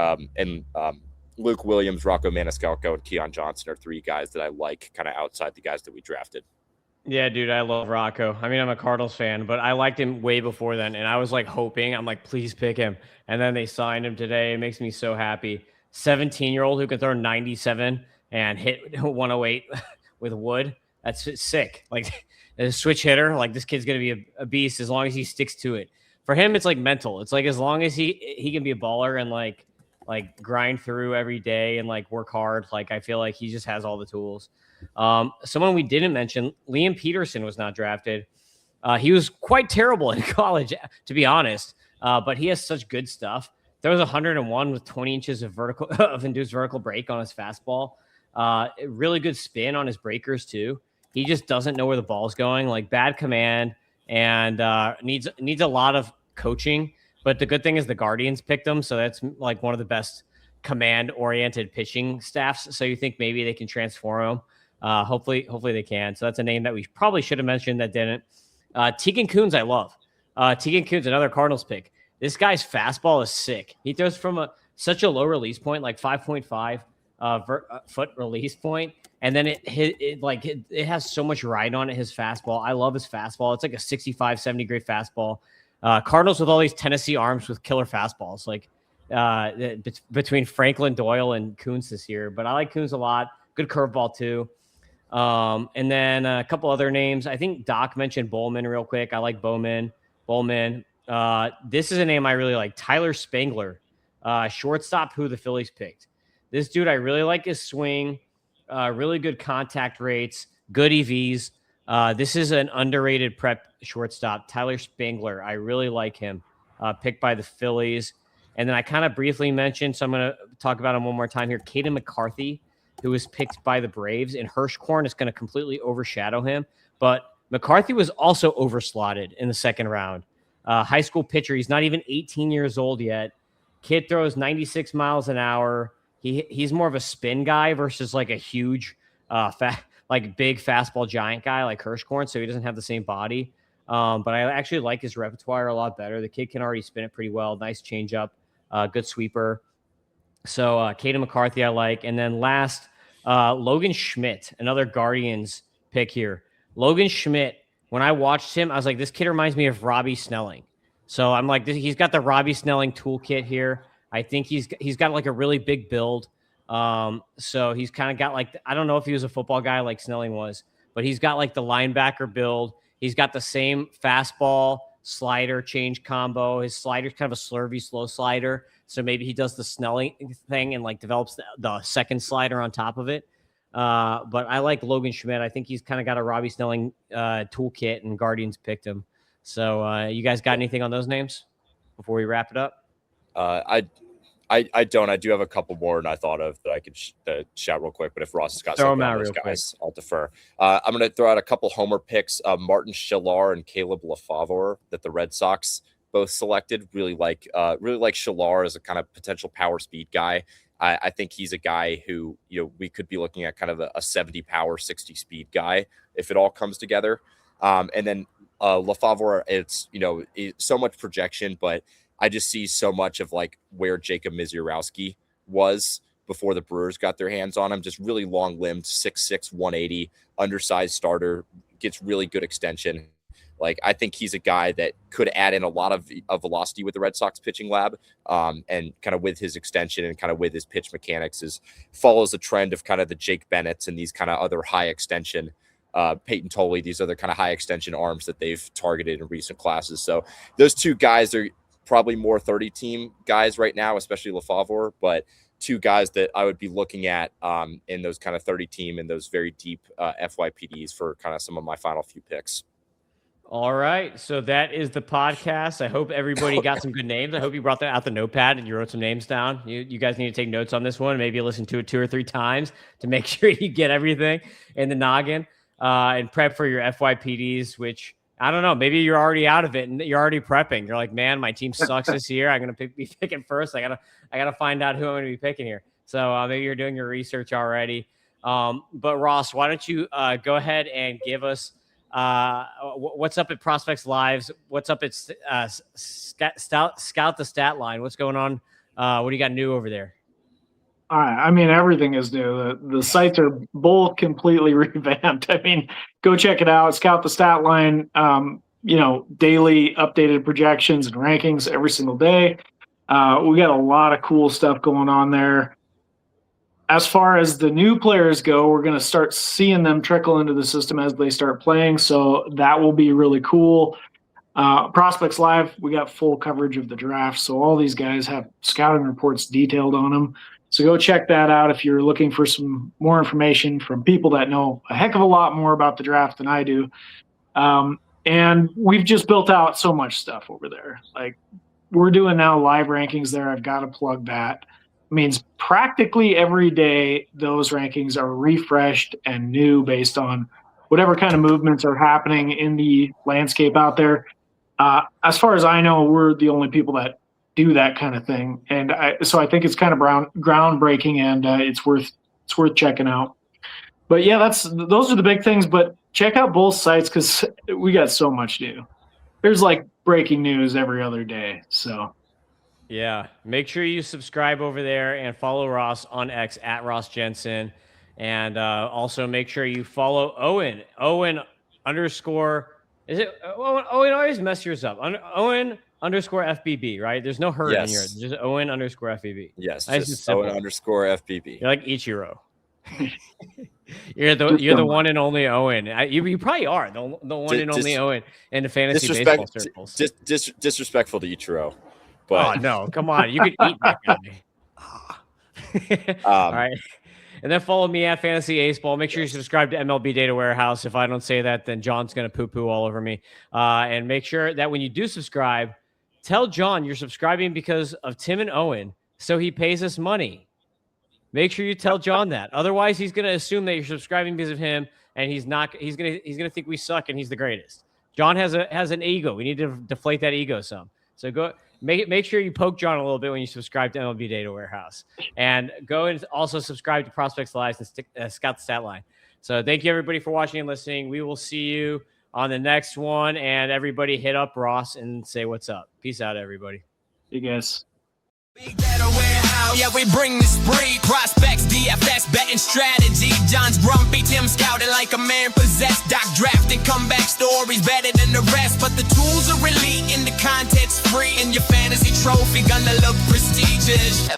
Luke Williams, Rocco Maniscalco, and Keon Johnson are three guys that I like kind of outside the guys that we drafted. Yeah, dude, I love Rocco. I mean, I'm a Cardinals fan, but I liked him way before then, and I was like hoping, I'm like, please pick him. And then they signed him today. It makes me so happy. 17-year-old who can throw 97 and hit 108 with wood. That's sick. Like a switch hitter, like this kid's gonna be a beast as long as he sticks to it. For him, it's like mental. It's like as long as he can be a baller and like grind through every day and like work hard. Like I feel like he just has all the tools. Someone we didn't mention, Liam Peterson was not drafted. He was quite terrible in college, to be honest. But he has such good stuff. There was 101 with 20 inches of induced vertical break on his fastball. Really good spin on his breakers too. He just doesn't know where the ball's going. Like bad command and needs a lot of coaching. But the good thing is the Guardians picked him, so that's like one of the best command-oriented pitching staffs. So you think maybe they can transform him. Hopefully they can. So that's a name that we probably should have mentioned that didn't. Tegan Kuhn's I love. Tegan Kuhn's another Cardinals pick. This guy's fastball is sick. He throws from such a low release point, like 5.5 foot release point, and then it has so much ride on it. His fastball, I love his fastball. It's like a 65, 70 grade fastball. Cardinals with all these Tennessee arms with killer fastballs, like between Franklin Doyle and Kuhn's this year. But I like Kuhn's a lot. Good curveball too. And then a couple other names. I think Doc mentioned Bowman real quick. I like Bowman. This is a name I really like. Tyler Spangler, shortstop who the Phillies picked. This dude, I really like his swing, really good contact rates, good EVs. This is an underrated prep shortstop, Tyler Spangler. I really like him, picked by the Phillies. And then I kind of briefly mentioned, so I'm going to talk about him one more time here, Caden McCarthy, who was picked by the Braves, and Hirschkorn is going to completely overshadow him. But McCarthy was also overslotted in the second round. High school pitcher. He's not even 18 years old yet. Kid throws 96 miles an hour. He's more of a spin guy versus like a huge, big fastball giant guy like Hirschkorn, so he doesn't have the same body. But I actually like his repertoire a lot better. The kid can already spin it pretty well. Nice changeup, good sweeper. So Caden McCarthy I like. And then last, Logan Schmidt, another Guardians pick here. Logan Schmidt, when I watched him, I was like, this kid reminds me of Robbie Snelling. So I'm like, he's got the Robbie Snelling toolkit here. I think he's got like a really big build. So he's kind of got like, I don't know if he was a football guy like Snelling was, but he's got like the linebacker build. He's got the same fastball slider change combo. His slider's kind of a slurvy slow slider. So maybe he does the Snelling thing and like develops the second slider on top of it. But I like Logan Schmidt. I think he's kind of got a Robbie Snelling toolkit, and Guardians picked him. So you guys got anything on those names before we wrap it up? I don't. I do have a couple more than I thought of that I could shout real quick. But if Ross has got throw something them out on those real guys, quick. I'll defer. I'm going to throw out a couple homer picks. Martin Schillar and Caleb LaFavor that the Red Sox both selected. Really like Schillar as a kind of potential power speed guy. I think he's a guy who, we could be looking at kind of a 70 power, 60 speed guy if it all comes together. And then LaFavor, it's so much projection, but I just see so much of like where Jacob Misiorowski was before the Brewers got their hands on him. Just really long limbed, 6'6", 180, undersized starter, gets really good extension. Like, I think he's a guy that could add in a lot of velocity with the Red Sox pitching lab, and kind of with his extension and kind of with his pitch mechanics follows the trend of kind of the Jake Bennett's and these kind of other high extension, Peyton Tolley, these other kind of high extension arms that they've targeted in recent classes. So those two guys are probably more 30-team guys right now, especially LaFavor, but two guys that I would be looking at in those kind of 30-team and those very deep FYPDs for kind of some of my final few picks. All right. So that is the podcast. I hope everybody got some good names. I hope you brought that out the notepad and you wrote some names down. You guys need to take notes on this one. Maybe listen to it 2 or 3 times to make sure you get everything in the noggin, and prep for your FYPDs, which I don't know. Maybe you're already out of it and you're already prepping. You're like, man, my team sucks this year. I'm gonna be picking first. I gotta find out who I'm gonna be picking here. So maybe you're doing your research already. But Ross, why don't you go ahead and give us what's up at Prospects Lives? What's up at Scout the Stat Line? What's going on? What do you got new over there? I mean, everything is new. The sites are both completely revamped. I mean, go check it out. Scout the Stat Line. Daily updated projections and rankings every single day. We got a lot of cool stuff going on there. As far as the new players go, we're going to start seeing them trickle into the system as they start playing. So that will be really cool. Prospects Live, we got full coverage of the draft. So all these guys have scouting reports detailed on them. So go check that out if you're looking for some more information from people that know a heck of a lot more about the draft than I do. And we've just built out so much stuff over there. Like, we're doing now live rankings there. I've got to plug that. It means practically every day those rankings are refreshed and new based on whatever kind of movements are happening in the landscape out there. As far as I know, we're the only people that do that kind of thing, and so I think it's kind of groundbreaking, and it's worth checking out. But yeah, those are the big things. But check out both sites because we got so much new. There's like breaking news every other day. So yeah, make sure you subscribe over there and follow Ross on X at Ross Jensen, and also make sure you follow Owen _ is it Owen always mess yours up. Owen _ FBB, right? There's no Hurd in here. It's just Owen _ FBB. Yes, nice just Owen _ FBB. You're like Ichiro. you're the one and only Owen. You probably are the one and only Owen in the fantasy baseball circles. Disrespectful to Ichiro. But oh no, come on. You could eat that guy. All right. And then follow me at Fantasy Ace Ball. Make sure you subscribe to MLB Data Warehouse. If I don't say that, then John's going to poo-poo all over me. And make sure that when you do subscribe, tell John you're subscribing because of Tim and Owen, so he pays us money. Make sure you tell John that. Otherwise, he's going to assume that you're subscribing because of him, and he's going to think we suck and he's the greatest. John has an ego. We need to deflate that ego some. So go make sure you poke John a little bit when you subscribe to MLB Data Warehouse, and go and also subscribe to Prospects Live and Scout the Stat Line. So thank you everybody for watching and listening. We will see you on the next one, and everybody hit up Ross and say what's up. Peace out, everybody. You guys. Big Data Warehouse, yeah, we bring the spree. Prospects, DFS, betting strategy. John's grumpy, Tim scouting like a man possessed. Doc drafting comeback stories better than the rest. But the tools are elite and the content's free. And your fantasy trophy gonna look prestigious.